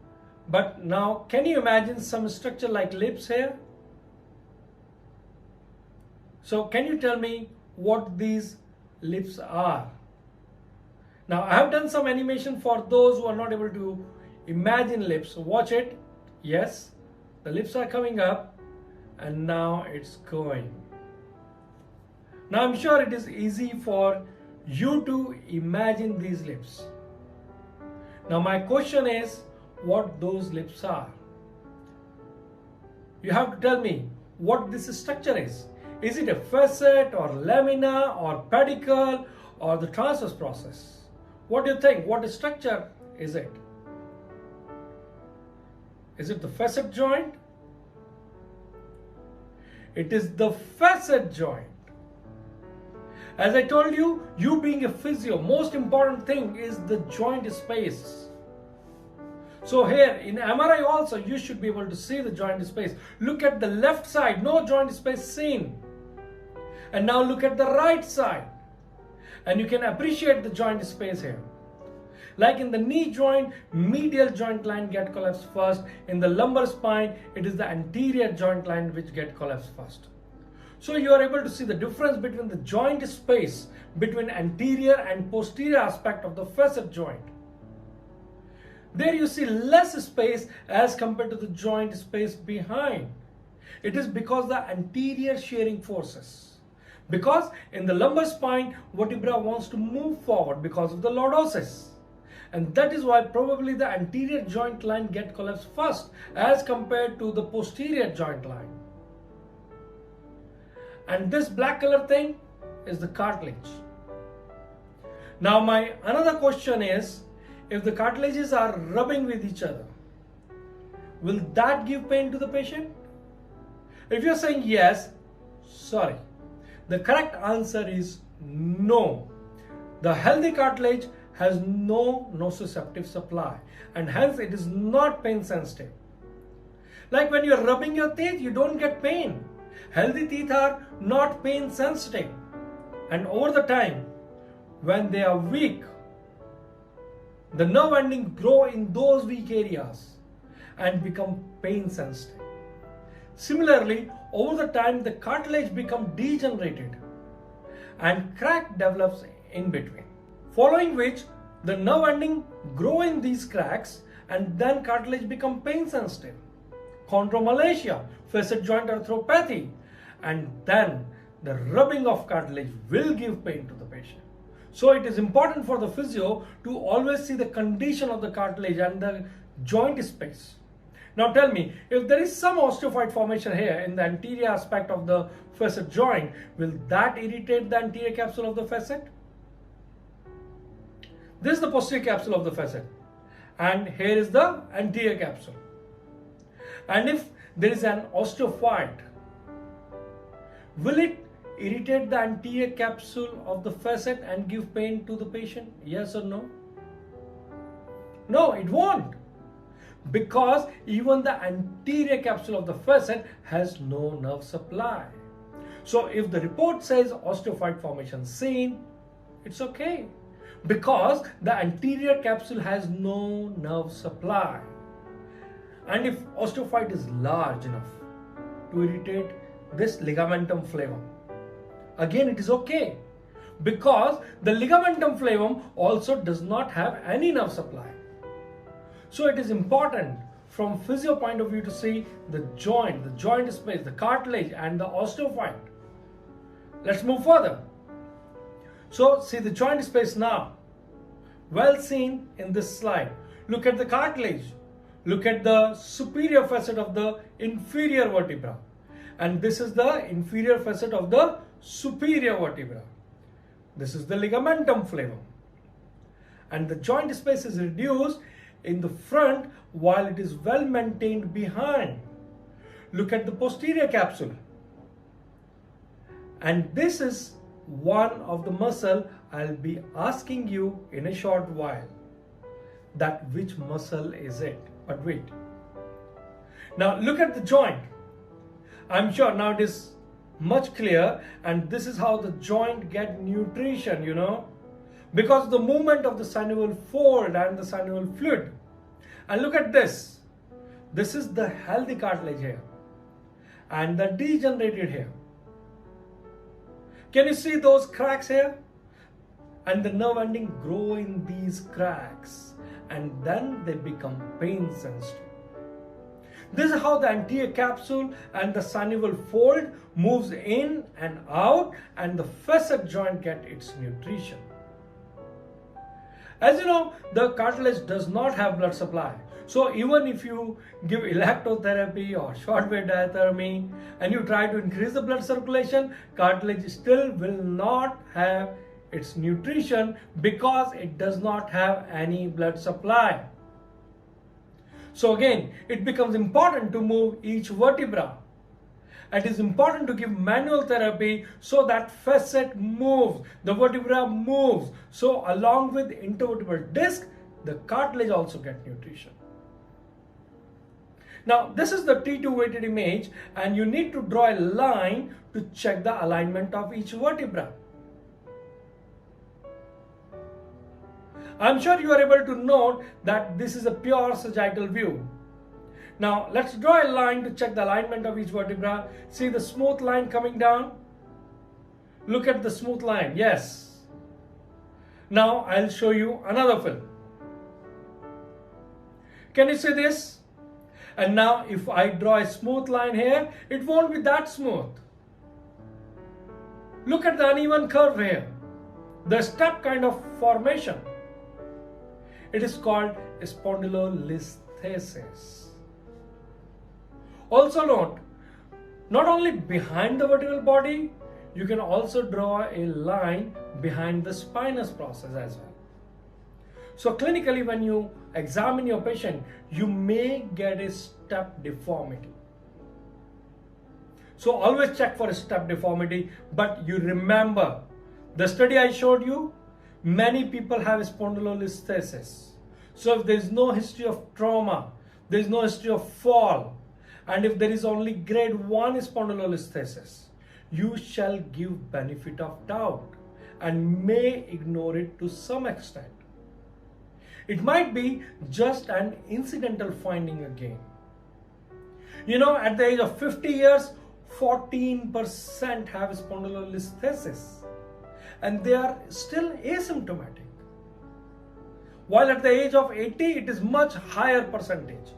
But now, can you imagine some structure like lips here? So can you tell me what these lips are? Now I have done some animation for those who are not able to imagine lips. Watch it. Yes, the lips are coming up and now it's going. Now I'm sure it is easy for you to imagine these lips. Now my question is what those lips are. You have to tell me what this structure is. Is it a facet or lamina or pedicle or the transverse process? What do you think? What structure is it? Is it the facet joint? It is the facet joint. As I told you, you being a physio, most important thing is the joint space. So here in MRI also you should be able to see the joint space. Look at the left side, no joint space seen. And now look at the right side and you can appreciate the joint space here. Like in the knee joint, medial joint line get collapsed first. In the lumbar spine, it is the anterior joint line which get collapsed first. So you are able to see the difference between the joint space between anterior and posterior aspect of the facet joint. There you see less space as compared to the joint space behind. It is because the anterior shearing forces. Because in the lumbar spine, vertebra wants to move forward because of the lordosis. And that is why probably the anterior joint line get collapsed first as compared to the posterior joint line. And this black color thing is the cartilage. Now my another question is, if the cartilages are rubbing with each other, will that give pain to the patient? If you're saying yes, sorry. The correct answer is no. The healthy cartilage has no nociceptive supply and hence it is not pain sensitive. Like when you're rubbing your teeth, you don't get pain. Healthy teeth are not pain sensitive, and over the time when they are weak, the nerve endings grow in those weak areas and become pain sensitive. Similarly, over the time the cartilage becomes degenerated and crack develops in between, following which the nerve endings grow in these cracks and then cartilage becomes pain sensitive. Chondromalacia, facet joint arthropathy, and then the rubbing of cartilage will give pain to the patient. So it is important for the physio to always see the condition of the cartilage and the joint space. Now tell me, if there is some osteophyte formation here in the anterior aspect of the facet joint, will that irritate the anterior capsule of the facet? This is the posterior capsule of the facet, and here is the anterior capsule. And if there is an osteophyte, will it irritate the anterior capsule of the facet and give pain to the patient? Yes or no? No, it won't. Because even the anterior capsule of the facet has no nerve supply. So if the report says osteophyte formation seen, it's okay. Because the anterior capsule has no nerve supply. And if osteophyte is large enough to irritate this ligamentum flavum, again it is okay. Because the ligamentum flavum also does not have any nerve supply. So it is important from physio point of view to see the joint space, the cartilage and the osteophyte. Let's move further. So see the joint space now. Well seen in this slide. Look at the cartilage. Look at the superior facet of the inferior vertebra. And this is the inferior facet of the superior vertebra. This is the ligamentum flavum. And the joint space is reduced in the front while it is well maintained behind. Look at the posterior capsule. And this is one of the muscle I'll be asking you in a short while. That which muscle is it? But wait. Now look at the joint. I'm sure now it is much clear, and this is how the joint get nutrition, because the movement of the synovial fold and the synovial fluid. And look at this. This is the healthy cartilage here and the degenerated here. Can you see those cracks here? And the nerve ending grow in these cracks and then they become pain sensitive. This is how the anterior capsule and the synovial fold moves in and out, and the facet joint get its nutrition. As you know, the cartilage does not have blood supply. So even if you give electrotherapy or shortwave diathermy and you try to increase the blood circulation, cartilage still will not have its nutrition because it does not have any blood supply. So again, it becomes important to move each vertebra. It is important to give manual therapy so that facet moves, the vertebra moves. So along with intervertebral disc, the cartilage also gets nutrition. Now this is the T2 weighted image, and you need to draw a line to check the alignment of each vertebra. I'm sure you are able to note that this is a pure sagittal view. Now let's draw a line to check the alignment of each vertebra. See the smooth line coming down? Look at the smooth line. Yes. Now I'll show you another film. Can you see this? And now if I draw a smooth line here, it won't be that smooth. Look at the uneven curve here. The step kind of formation. It is called spondylolisthesis. Also note, not only behind the vertebral body, you can also draw a line behind the spinous process as well. So clinically, when you examine your patient, you may get a step deformity. So always check for a step deformity, but you remember the study I showed you, many people have spondylolisthesis. So if there is no history of trauma, there is no history of fall, and if there is only grade 1 spondylolisthesis, you shall give benefit of doubt and may ignore it to some extent. It might be just an incidental finding again. At the age of 50 years, 14% have spondylolisthesis and they are still asymptomatic. While at the age of 80, it is much higher percentage.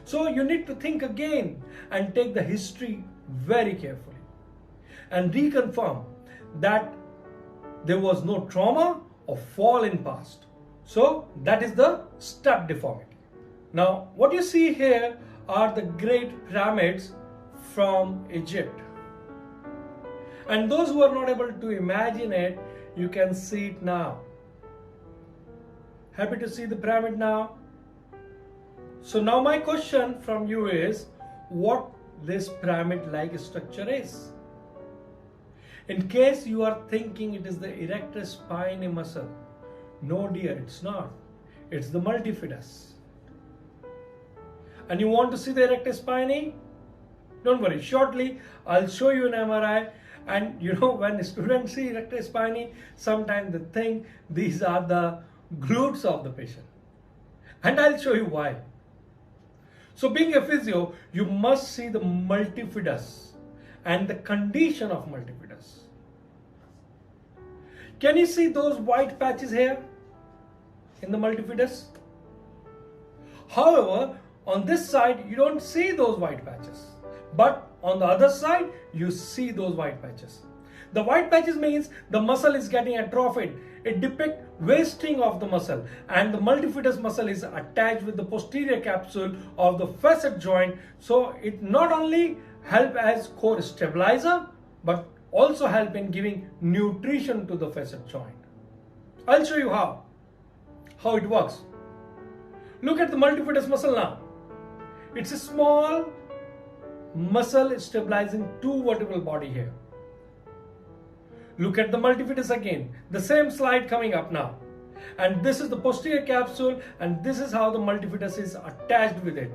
So you need to think again and take the history very carefully and reconfirm that there was no trauma or fall in past. So that is the step deformity. Now what you see here are the great pyramids from Egypt. And those who are not able to imagine it, you can see it now. Happy to see the pyramid now? So now my question from you is, what this pyramid-like structure is? In case you are thinking it is the erector spinae muscle, no dear, it's not. It's the multifidus. And you want to see the erector spinae? Don't worry, shortly I'll show you an MRI. And you know, when students see erector spinae, sometimes they think these are the glutes of the patient. And I'll show you why. So being a physio, you must see the multifidus and the condition of multifidus. Can you see those white patches here in the multifidus? However, on this side, you don't see those white patches. But on the other side, you see those white patches. The white patches means the muscle is getting atrophied. It depicts wasting of the muscle, and the multifidus muscle is attached with the posterior capsule of the facet joint. So it not only help as core stabilizer, but also help in giving nutrition to the facet joint. I'll show you how it works. Look at the multifidus muscle now. It's a small muscle stabilizing two vertebral body here. Look at the multifidus again, the same slide coming up now. And this is the posterior capsule, and this is how the multifidus is attached with it.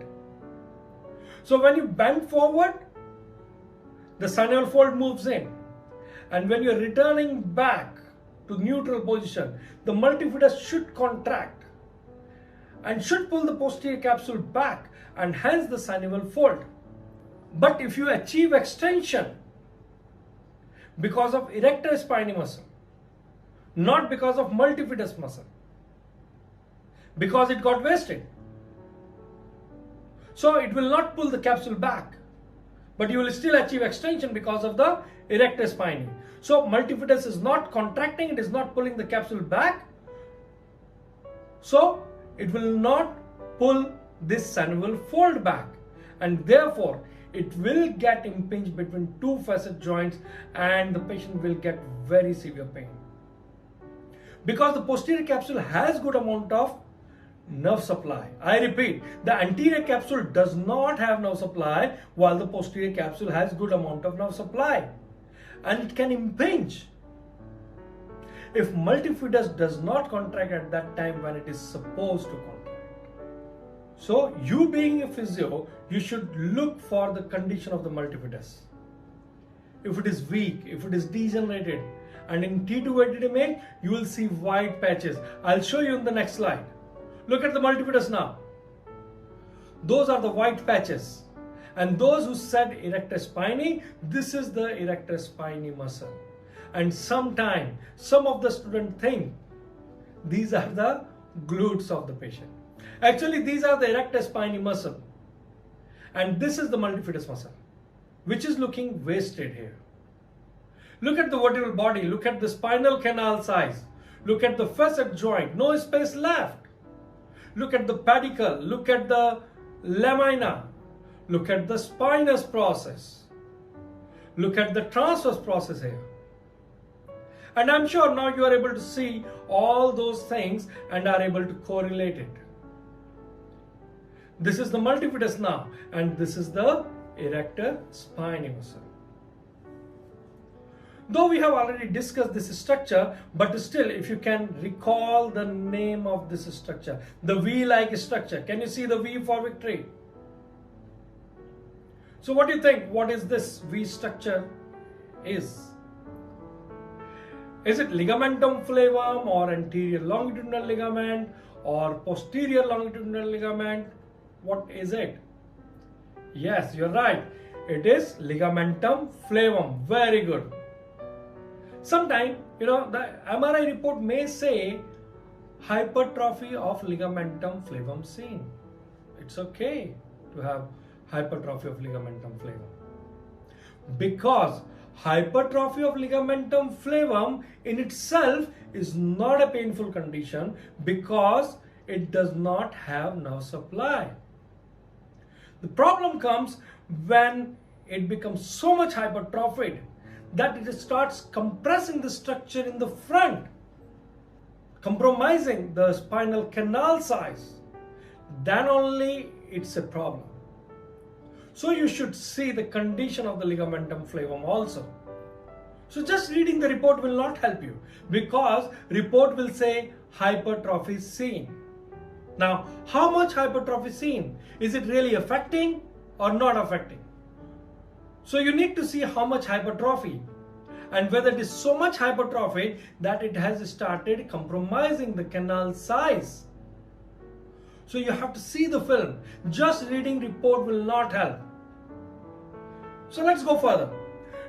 So when you bend forward, the synovial fold moves in. And when you're returning back to neutral position, the multifidus should contract and should pull the posterior capsule back, and hence the synovial fold. But if you achieve extension because of erector spinae muscle, not because of multifidus muscle, because it got wasted, so it will not pull the capsule back, but you will still achieve extension because of the erector spinae. So multifidus is not contracting, it is not pulling the capsule back, so it will not pull this synovial fold back, and therefore it will get impinged between two facet joints, and the patient will get very severe pain. Because the posterior capsule has good amount of nerve supply. I repeat, the anterior capsule does not have nerve supply, while the posterior capsule has good amount of nerve supply, and it can impinge if multifidus does not contract at that time when it is supposed to contract. So you being a physio, you should look for the condition of the multifidus. If it is weak, if it is degenerated, and in T2 weighted image, you will see white patches. I'll show you in the next slide. Look at the multifidus now. Those are the white patches. And those who said erector spinae, this is the erector spinae muscle. And sometimes, some of the students think these are the glutes of the patient. Actually, these are the erector spinae muscle. And this is the multifidus muscle, which is looking wasted here. Look at the vertebral body, look at the spinal canal size, look at the facet joint, no space left. Look at the pedicle, look at the lamina, look at the spinous process, look at the transverse process here. And I'm sure now you are able to see all those things and are able to correlate it. This is the multifidus now, and this is the erector spinae muscle. Though we have already discussed this structure, but still, if you can recall the name of this structure, the V-like structure. Can you see the V for victory? So what do you think? What is this V structure is? Is it ligamentum flavum, or anterior longitudinal ligament, or posterior longitudinal ligament? What is it? Yes, you're right. It is ligamentum flavum. Very good. Sometimes, the MRI report may say hypertrophy of ligamentum flavum seen. It's okay to have hypertrophy of ligamentum flavum, because hypertrophy of ligamentum flavum in itself is not a painful condition because it does not have nerve supply. The problem comes when it becomes so much hypertrophied that it starts compressing the structure in the front, compromising the spinal canal size. Then only it's a problem. So you should see the condition of the ligamentum flavum also. So just reading the report will not help you because report will say hypertrophy seen. Now, how much hypertrophy seen? Is it really affecting or not affecting? So you need to see how much hypertrophy and whether it is so much hypertrophy that it has started compromising the canal size. So you have to see the film. Just reading report will not help. So let's go further.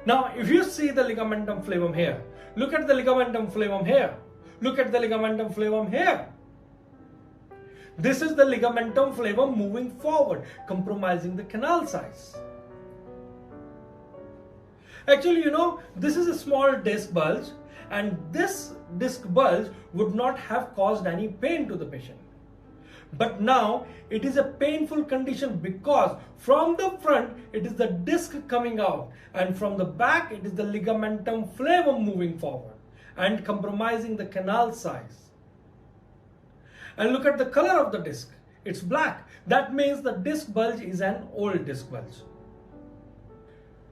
Now, if you see the ligamentum flavum here, look at the ligamentum flavum here. Look at the ligamentum flavum here. This is the ligamentum flavum moving forward, compromising the canal size. Actually, this is a small disc bulge, and this disc bulge would not have caused any pain to the patient. But now it is a painful condition because from the front it is the disc coming out, and from the back it is the ligamentum flavum moving forward and compromising the canal size. And look at the color of the disc. It's black. That means the disc bulge is an old disc bulge.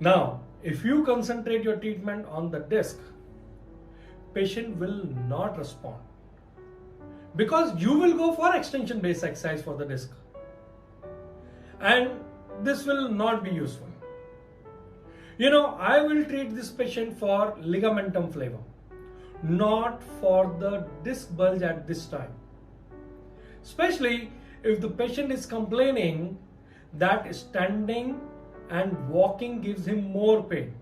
Now, if you concentrate your treatment on the disc, patient will not respond because you will go for extension based exercise for the disc, and this will not be useful. I will treat this patient for ligamentum flavum, not for the disc bulge at this time. Especially if the patient is complaining that standing and walking gives him more pain,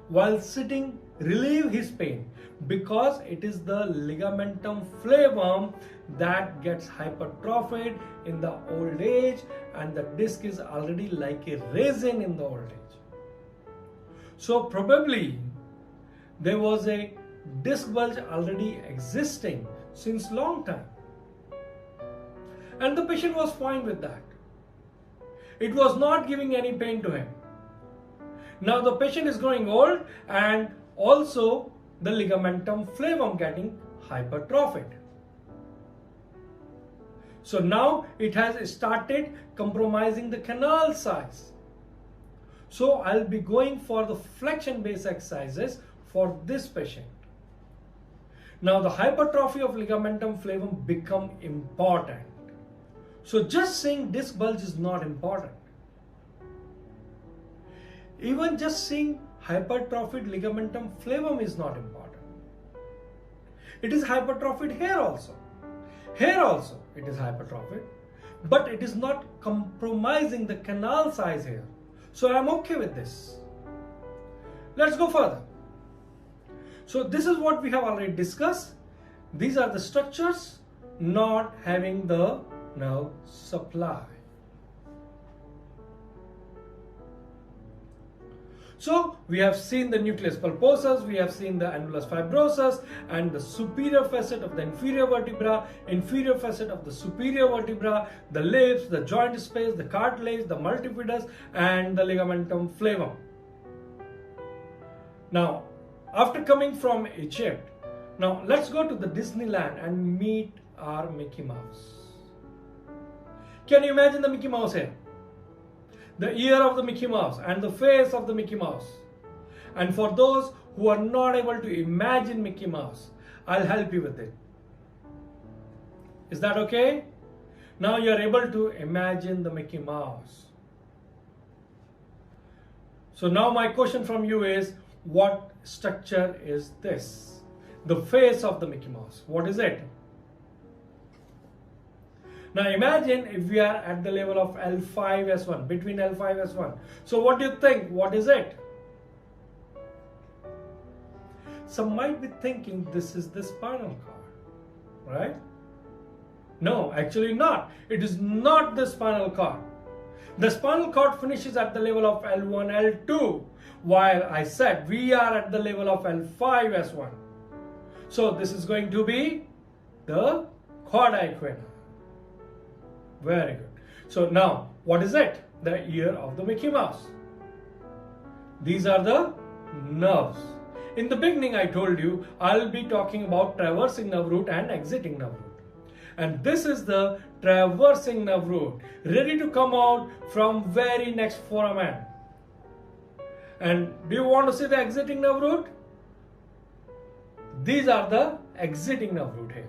while sitting relieve his pain, because it is the ligamentum flavum that gets hypertrophied in the old age, and the disc is already like a resin in the old age. So probably there was a disc bulge already existing since long time, and the patient was fine with that. It was not giving any pain to him. Now the patient is growing old, and also the ligamentum flavum getting hypertrophied. So now it has started compromising the canal size. So I'll be going for the flexion based exercises for this patient. Now the hypertrophy of ligamentum flavum become important. So just saying disc bulge is not important. Even just seeing hypertrophied ligamentum flavum is not important. It is hypertrophied here also. Here also it is hypertrophied, but it is not compromising the canal size here. So I am okay with this. Let's go further. So this is what we have already discussed. These are the structures not having the nerve supply. So we have seen the nucleus pulposus, we have seen the annulus fibrosus, and the superior facet of the inferior vertebra, inferior facet of the superior vertebra, the lips, the joint space, the cartilage, the multifidus, and the ligamentum flavum. Now, after coming from Egypt, now let's go to the Disneyland and meet our Mickey Mouse. Can you imagine the Mickey Mouse here? The ear of the Mickey Mouse and the face of the Mickey Mouse. And for those who are not able to imagine Mickey Mouse, I'll help you with it. Is that okay? Now you are able to imagine the Mickey Mouse. So now my question from you is, what structure is this? The face of the Mickey Mouse. What is it? Now imagine if we are at the level of L5S1, between L5S1. So what do you think? What is it? Some might be thinking this is the spinal cord, right? No, actually not. It is not the spinal cord. The spinal cord finishes at the level of L1, L2, while I said we are at the level of L5, S1. So this is going to be the chorda equina. Very good. So now, what is it? The ear of the Mickey Mouse. These are the nerves. In the beginning, I told you I'll be talking about traversing nerve root and exiting nerve root. And this is the traversing nerve root, ready to come out from very next foramen. And do you want to see the exiting nerve root? These are the exiting nerve root here.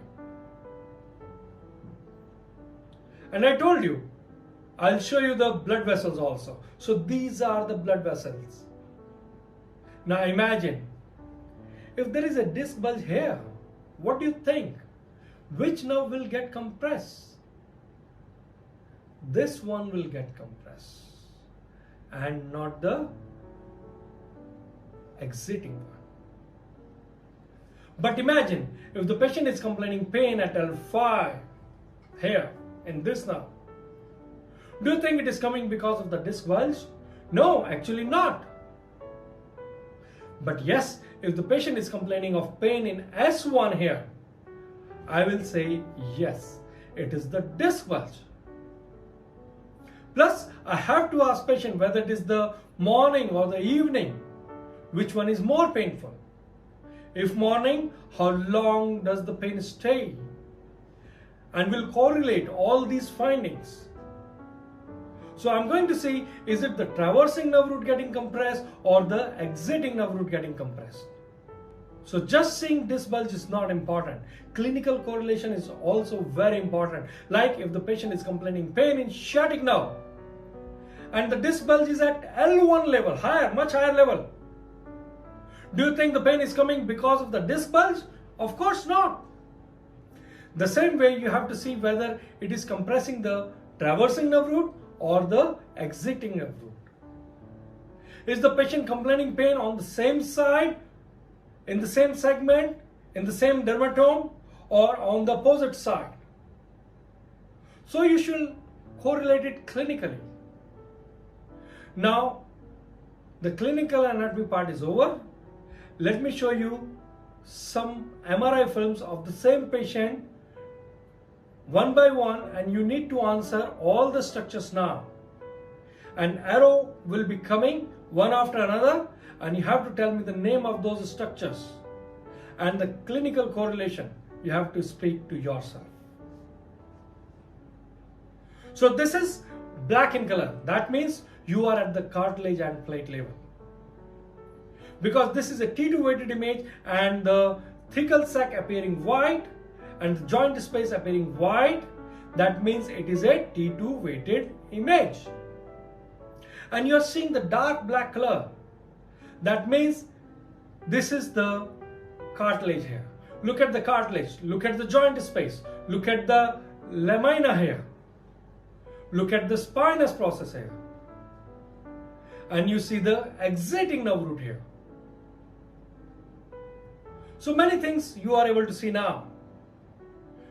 And I told you, I'll show you the blood vessels also. So these are the blood vessels. Now imagine, if there is a disc bulge here, what do you think? Which nerve will get compressed? This one will get compressed and not the exiting one. But imagine if the patient is complaining pain at L5 here in this nerve. Do you think it is coming because of the disc bulge? No, actually not. But yes, if the patient is complaining of pain in S1 here, I will say yes, it is the disc bulge. Plus, I have to ask patient whether it is the morning or the evening, which one is more painful. If morning, how long does the pain stay? And we'll correlate all these findings. So I'm going to see, is it the traversing nerve root getting compressed or the exiting nerve root getting compressed? So just seeing disc bulge is not important. Clinical correlation is also very important. Like if the patient is complaining pain in sciatic nerve and the disc bulge is at L1 level, higher, much higher level. Do you think the pain is coming because of the disc bulge? Of course not. The same way you have to see whether it is compressing the traversing nerve root or the exiting nerve root. Is the patient complaining pain on the same side, in the same segment, in the same dermatome, or on the opposite side? So you should correlate it clinically. Now, the clinical anatomy part is over. Let me show you some MRI films of the same patient one by one, and you need to answer all the structures now. An arrow will be coming one after another, and you have to tell me the name of those structures and the clinical correlation. You have to speak to yourself. So this is black in color. That means you are at the cartilage and plate level. Because this is a T2 weighted image and the thecal sac appearing white and the joint space appearing white, that means it is a T2 weighted image. And you are seeing the dark black color. That means this is the cartilage here. Look at the cartilage, look at the joint space, look at the lamina here, look at the spinous process here, and you see the exiting nerve root here. So many things you are able to see now.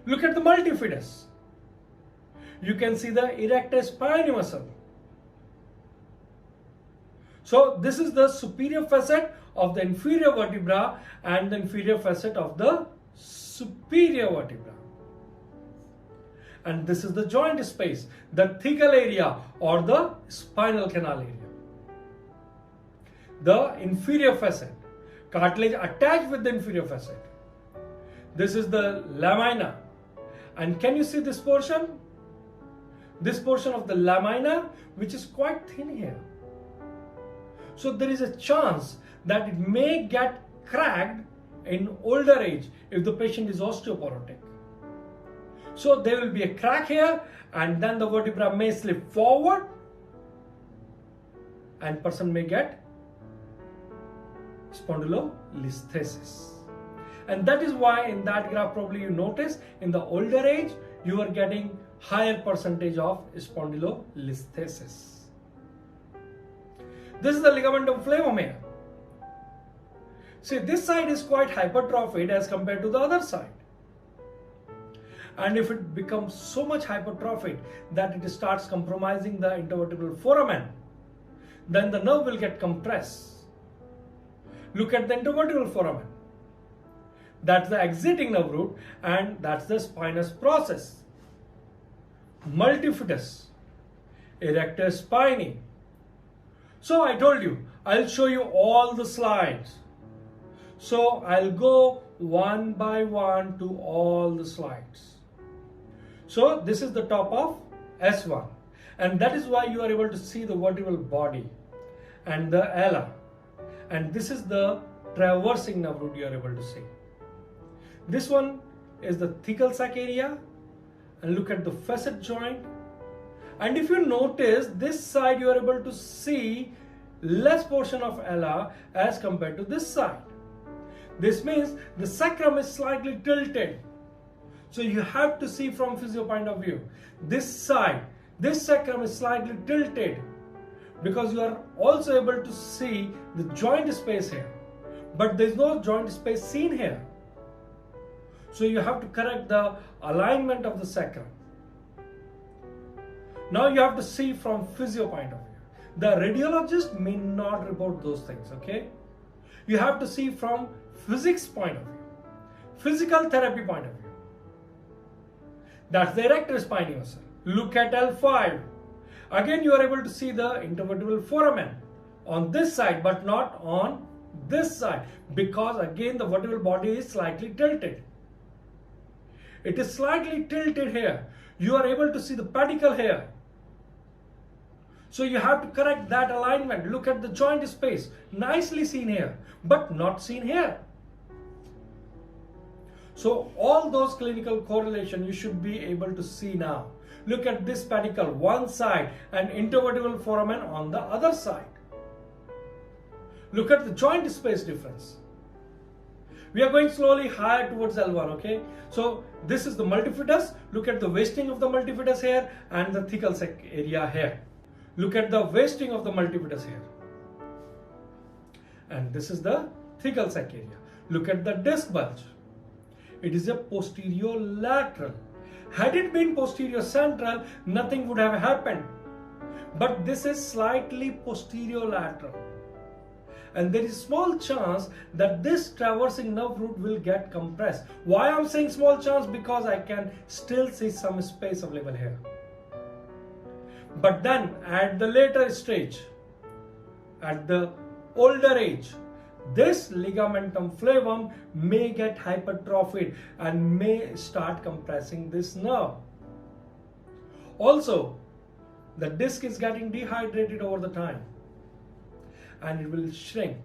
Look at the multifidus. You can see the erector spinae muscle. So this is the superior facet of the inferior vertebra and the inferior facet of the superior vertebra. And this is the joint space, the thecal area or the spinal canal area. The inferior facet, cartilage attached with the inferior facet. This is the lamina. And can you see this portion? This portion of the lamina, which is quite thin here. So there is a chance that it may get cracked in older age if the patient is osteoporotic. So there will be a crack here and then the vertebra may slip forward and person may get spondylolisthesis. And that is why in that graph probably you notice in the older age you are getting higher percentage of spondylolisthesis. This is the ligamentum flavum here. See, this side is quite hypertrophied as compared to the other side. And if it becomes so much hypertrophic that it starts compromising the intervertebral foramen, then the nerve will get compressed. Look at the intervertebral foramen. That's the exiting nerve root, and that's the spinous process. Multifidus, erector spinae. So I told you, I'll show you all the slides. So I'll go one by one to all the slides. So this is the top of S1, and that is why you are able to see the vertebral body and the ala. And this is the traversing nerve root you are able to see. This one is the thecal sac area, and look at the facet joint. And if you notice, this side you are able to see less portion of ala as compared to this side. This means the sacrum is slightly tilted. So you have to see from physio point of view. This side, this sacrum is slightly tilted because you are also able to see the joint space here. But there is no joint space seen here. So you have to correct the alignment of the sacrum. Now you have to see from physio point of view. The radiologist may not report those things, okay? You have to see from physics point of view, physical therapy point of view. That's the erector spinae muscle. Look at L5. Again, you are able to see the intervertebral foramen on this side, but not on this side, because again the vertebral body is slightly tilted. It is slightly tilted here. You are able to see the pedicle here. So you have to correct that alignment. Look at the joint space. Nicely seen here, but not seen here. So all those clinical correlation you should be able to see now. Look at this pedicle one side and intervertebral foramen on the other side. Look at the joint space difference. We are going slowly higher towards L1, okay? So this is the multifidus. Look at the wasting of the multifidus here and the thecal sac area here. Look at the wasting of the multifidus here. And this is the thecal sac area. Look at the disc bulge. It is a posterior lateral. Had it been posterior central, nothing would have happened. But this is slightly posterior lateral. And there is small chance that this traversing nerve root will get compressed. Why I'm saying small chance? Because I can still see some space available here. But then at the later stage, at the older age, this ligamentum flavum may get hypertrophied and may start compressing this nerve. Also, the disc is getting dehydrated over the time and it will shrink.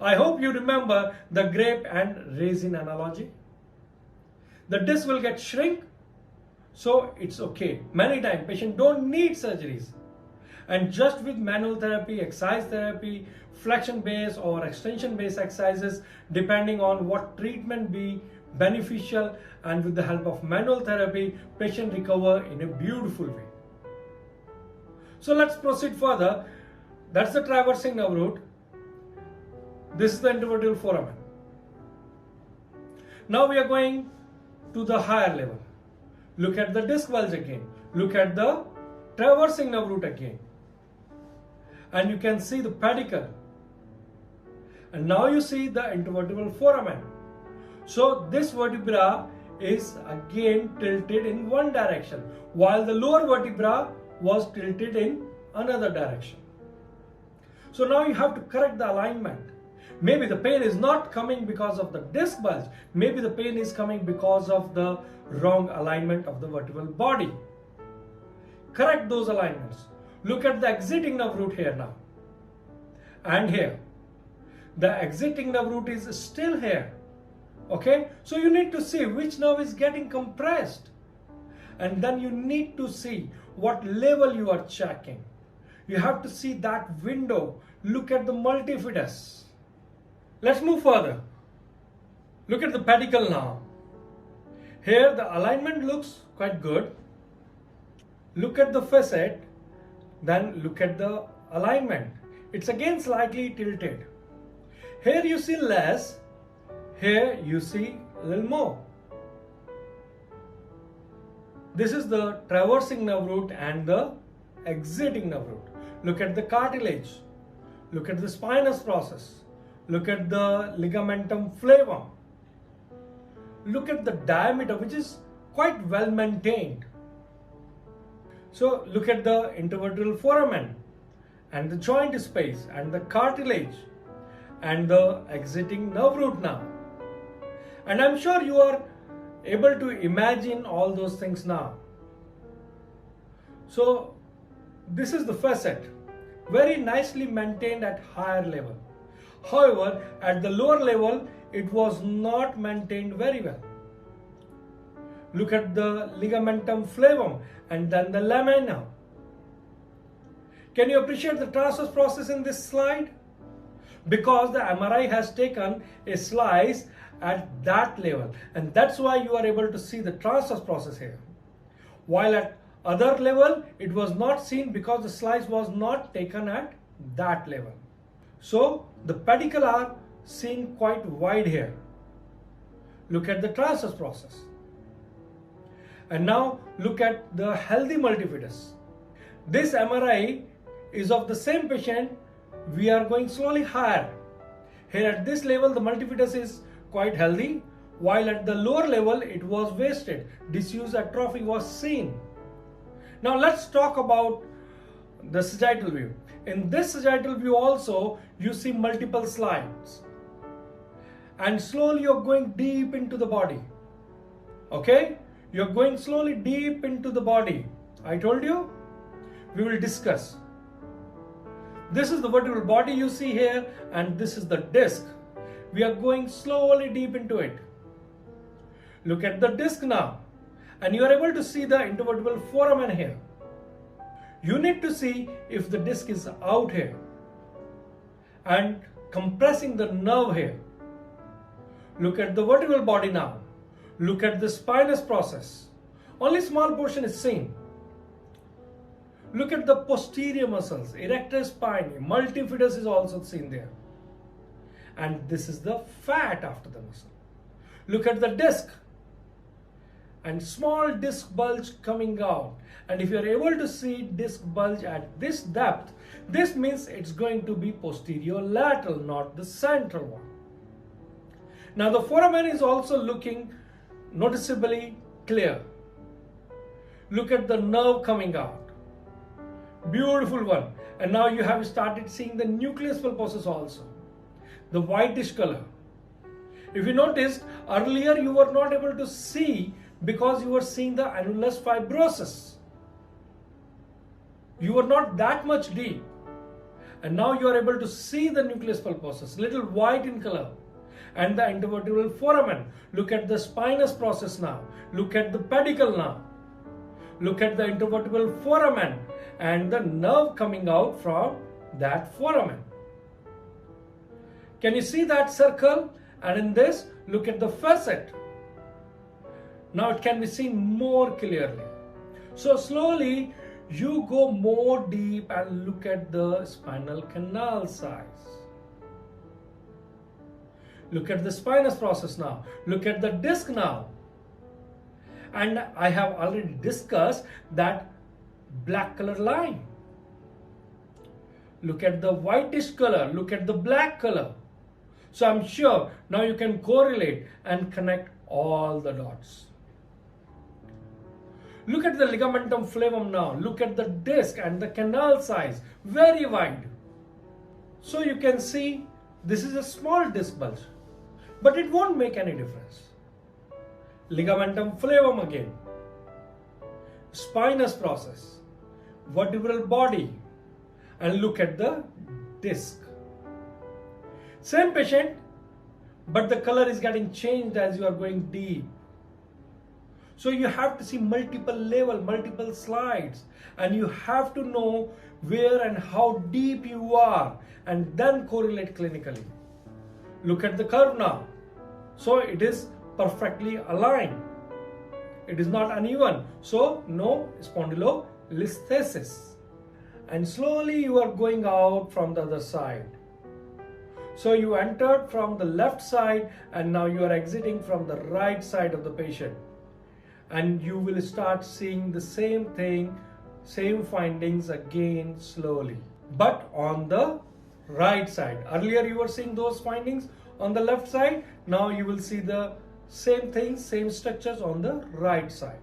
I hope you remember the grape and raisin analogy. The disc will get shrink, so it's okay. Many times patients don't need surgeries. And just with manual therapy, exercise therapy, flexion based or extension based exercises, depending on what treatment be beneficial, and with the help of manual therapy, patient recover in a beautiful way. So let's proceed further. That's the traversing nerve root. This is the intervertebral foramen. Now we are going to the higher level. Look at the disc bulge again. Look at the traversing nerve root again. And you can see the pedicle. And now you see the intervertebral foramen. So this vertebra is again tilted in one direction, while the lower vertebra was tilted in another direction. So now you have to correct the alignment. Maybe the pain is not coming because of the disc bulge. Maybe the pain is coming because of the wrong alignment of the vertebral body. Correct those alignments. Look at the exiting nerve root here now. And here. The exiting nerve root is still here. Okay? So you need to see which nerve is getting compressed. And then you need to see what level you are checking. You have to see that window. Look at the multifidus. Let's move further. Look at the pedicle now. Here the alignment looks quite good. Look at the facet. Then look at the alignment. It's again slightly tilted. Here you see less. Here you see a little more. This is the traversing nerve root and the exiting nerve root. Look at the cartilage. Look at the spinous process. Look at the ligamentum flavum. Look at the diameter, which is quite well maintained. So look at the intervertebral foramen and the joint space and the cartilage and the exiting nerve root now. And I'm sure you are able to imagine all those things now. So this is the facet, very nicely maintained at higher level. However, at the lower level, it was not maintained very well. Look at the ligamentum flavum and then the lamina. Can you appreciate the transverse process in this slide? Because the MRI has taken a slice at that level, and that's why you are able to see the transverse process here. While at other level, it was not seen because the slice was not taken at that level. So the pedicle are seen quite wide here. Look at the transverse process. And now look at the healthy multifidus. This MRI is of the same patient. We are going slowly higher. Here at this level, the multifidus is quite healthy, while at the lower level, it was wasted. Disuse atrophy was seen. Now let's talk about the sagittal view. In this sagittal view also, you see multiple slides. And slowly you're going deep into the body. Okay? You're going slowly deep into the body. I told you, we will discuss. This is the vertebral body you see here, and this is the disc. We are going slowly deep into it. Look at the disc now, and you are able to see the intervertebral foramen here. You need to see if the disc is out here and compressing the nerve here. Look at the vertebral body now. Look at the spinous process. Only small portion is seen. Look at the posterior muscles, erector spinae, multifidus is also seen there. And this is the fat after the muscle. Look at the disc and small disc bulge coming out. And if you are able to see disc bulge at this depth, this means it's going to be posterior lateral, not the central one. Now the foramen is also looking noticeably clear. Look at the nerve coming out. Beautiful one. And now you have started seeing the nucleus pulposus also. The whitish color. If you noticed, earlier you were not able to see because you were seeing the annulus fibrosus. You were not that much deep. And now you are able to see the nucleus pulposus, little white in color. And the intervertebral foramen. Look at the spinous process now. Look at the pedicle now. Look at the intervertebral foramen and the nerve coming out from that foramen. Can you see that circle? And in this, look at the facet. Now it can be seen more clearly. So slowly you go more deep and look at the spinal canal size. Look at the spinous process now. Look at the disc now. And I have already discussed that black color line. Look at the whitish color. Look at the black color. So I'm sure now you can correlate and connect all the dots. Look at the ligamentum flavum now. Look at the disc and the canal size. Very wide. So you can see this is a small disc bulge. But it won't make any difference. Ligamentum flavum again. Spinous process. Vertebral body. And look at the disc. Same patient, but the color is getting changed as you are going deep. So you have to see multiple level, multiple slides, and you have to know where and how deep you are and then correlate clinically. Look at the curve now. So it is perfectly aligned. It is not uneven. So no spondylolisthesis. And slowly you are going out from the other side. So you entered from the left side and now you are exiting from the right side of the patient. and you will start seeing the same thing, same findings again slowly, but on the right side. Earlier you were seeing those findings on the left side. Now you will see the same things, same structures on the right side.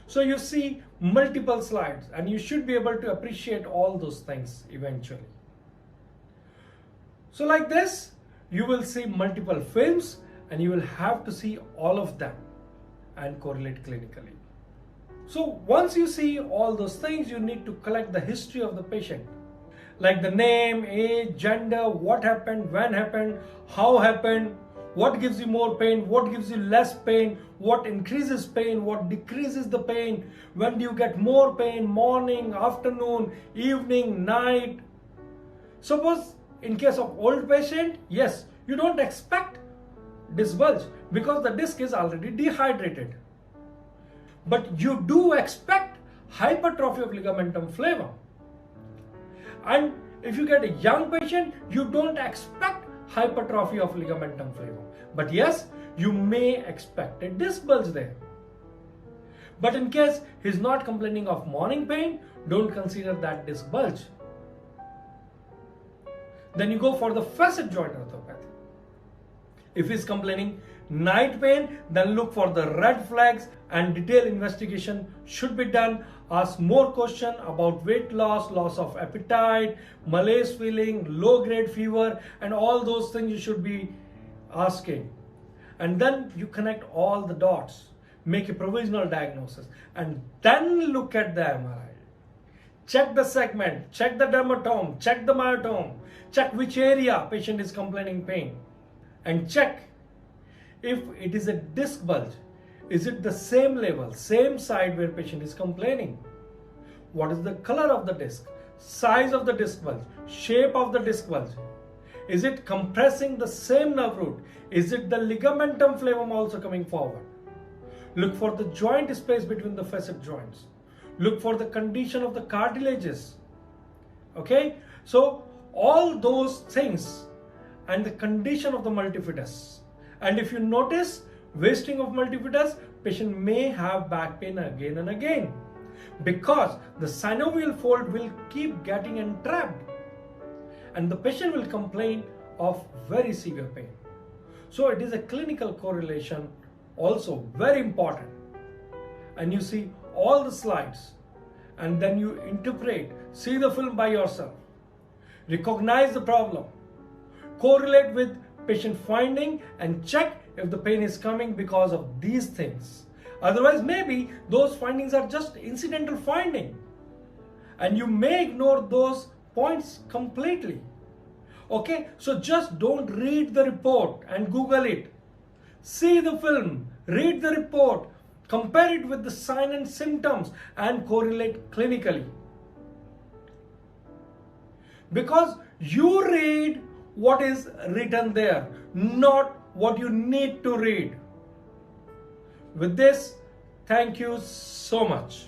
So you see multiple slides, and you should be able to appreciate all those things eventually. So like this, you will see multiple films, and you will have to see all of them and correlate clinically. So once you see all those things, you need to collect the history of the patient, like the name, age, gender, what happened, when happened, how happened, what gives you more pain, what gives you less pain, what increases pain, what decreases the pain, when do you get more pain, morning, afternoon, evening, night. Suppose in case of old patient, yes, you don't expect disc bulge because the disc is already dehydrated. But you do expect hypertrophy of ligamentum flavum. And if you get a young patient, you don't expect hypertrophy of ligamentum flavum. But yes, you may expect a disc bulge there. But in case he's not complaining of morning pain, don't consider that disc bulge. Then you go for the facet joint orthopathy. If he's complaining night pain, then look for the red flags, and detailed investigation should be done. Ask more questions about weight loss, loss of appetite, malaise feeling, low grade fever, and all those things you should be asking. And then you connect all the dots, make a provisional diagnosis, and then look at the MRI. Check the segment, check the dermatome, check the myotome, check which area patient is complaining pain, and check if it is a disc bulge. Is it the same level, same side where patient is complaining? What is the color of the disc, size of the disc bulge, shape of the disc bulge? Is it compressing the same nerve root? Is it the ligamentum flavum also coming forward? Look for the joint space between the facet joints. Look for the condition of the cartilages. Okay, so all those things and the condition of the multifidus. And if you notice wasting of multifidus, patient may have back pain again and again because the synovial fold will keep getting entrapped, and the patient will complain of very severe pain. So it is a clinical correlation also very important. And you see all the slides, and then you interpret, see the film by yourself, recognize the problem, correlate with patient finding, and check if the pain is coming because of these things. Otherwise, maybe those findings are just incidental finding, and you may ignore those points completely. Okay, so just don't read the report and Google it. See the film, read the report, compare it with the sign and symptoms, and correlate clinically. Because you read what is written there, not what you need to read. With this, thank you so much.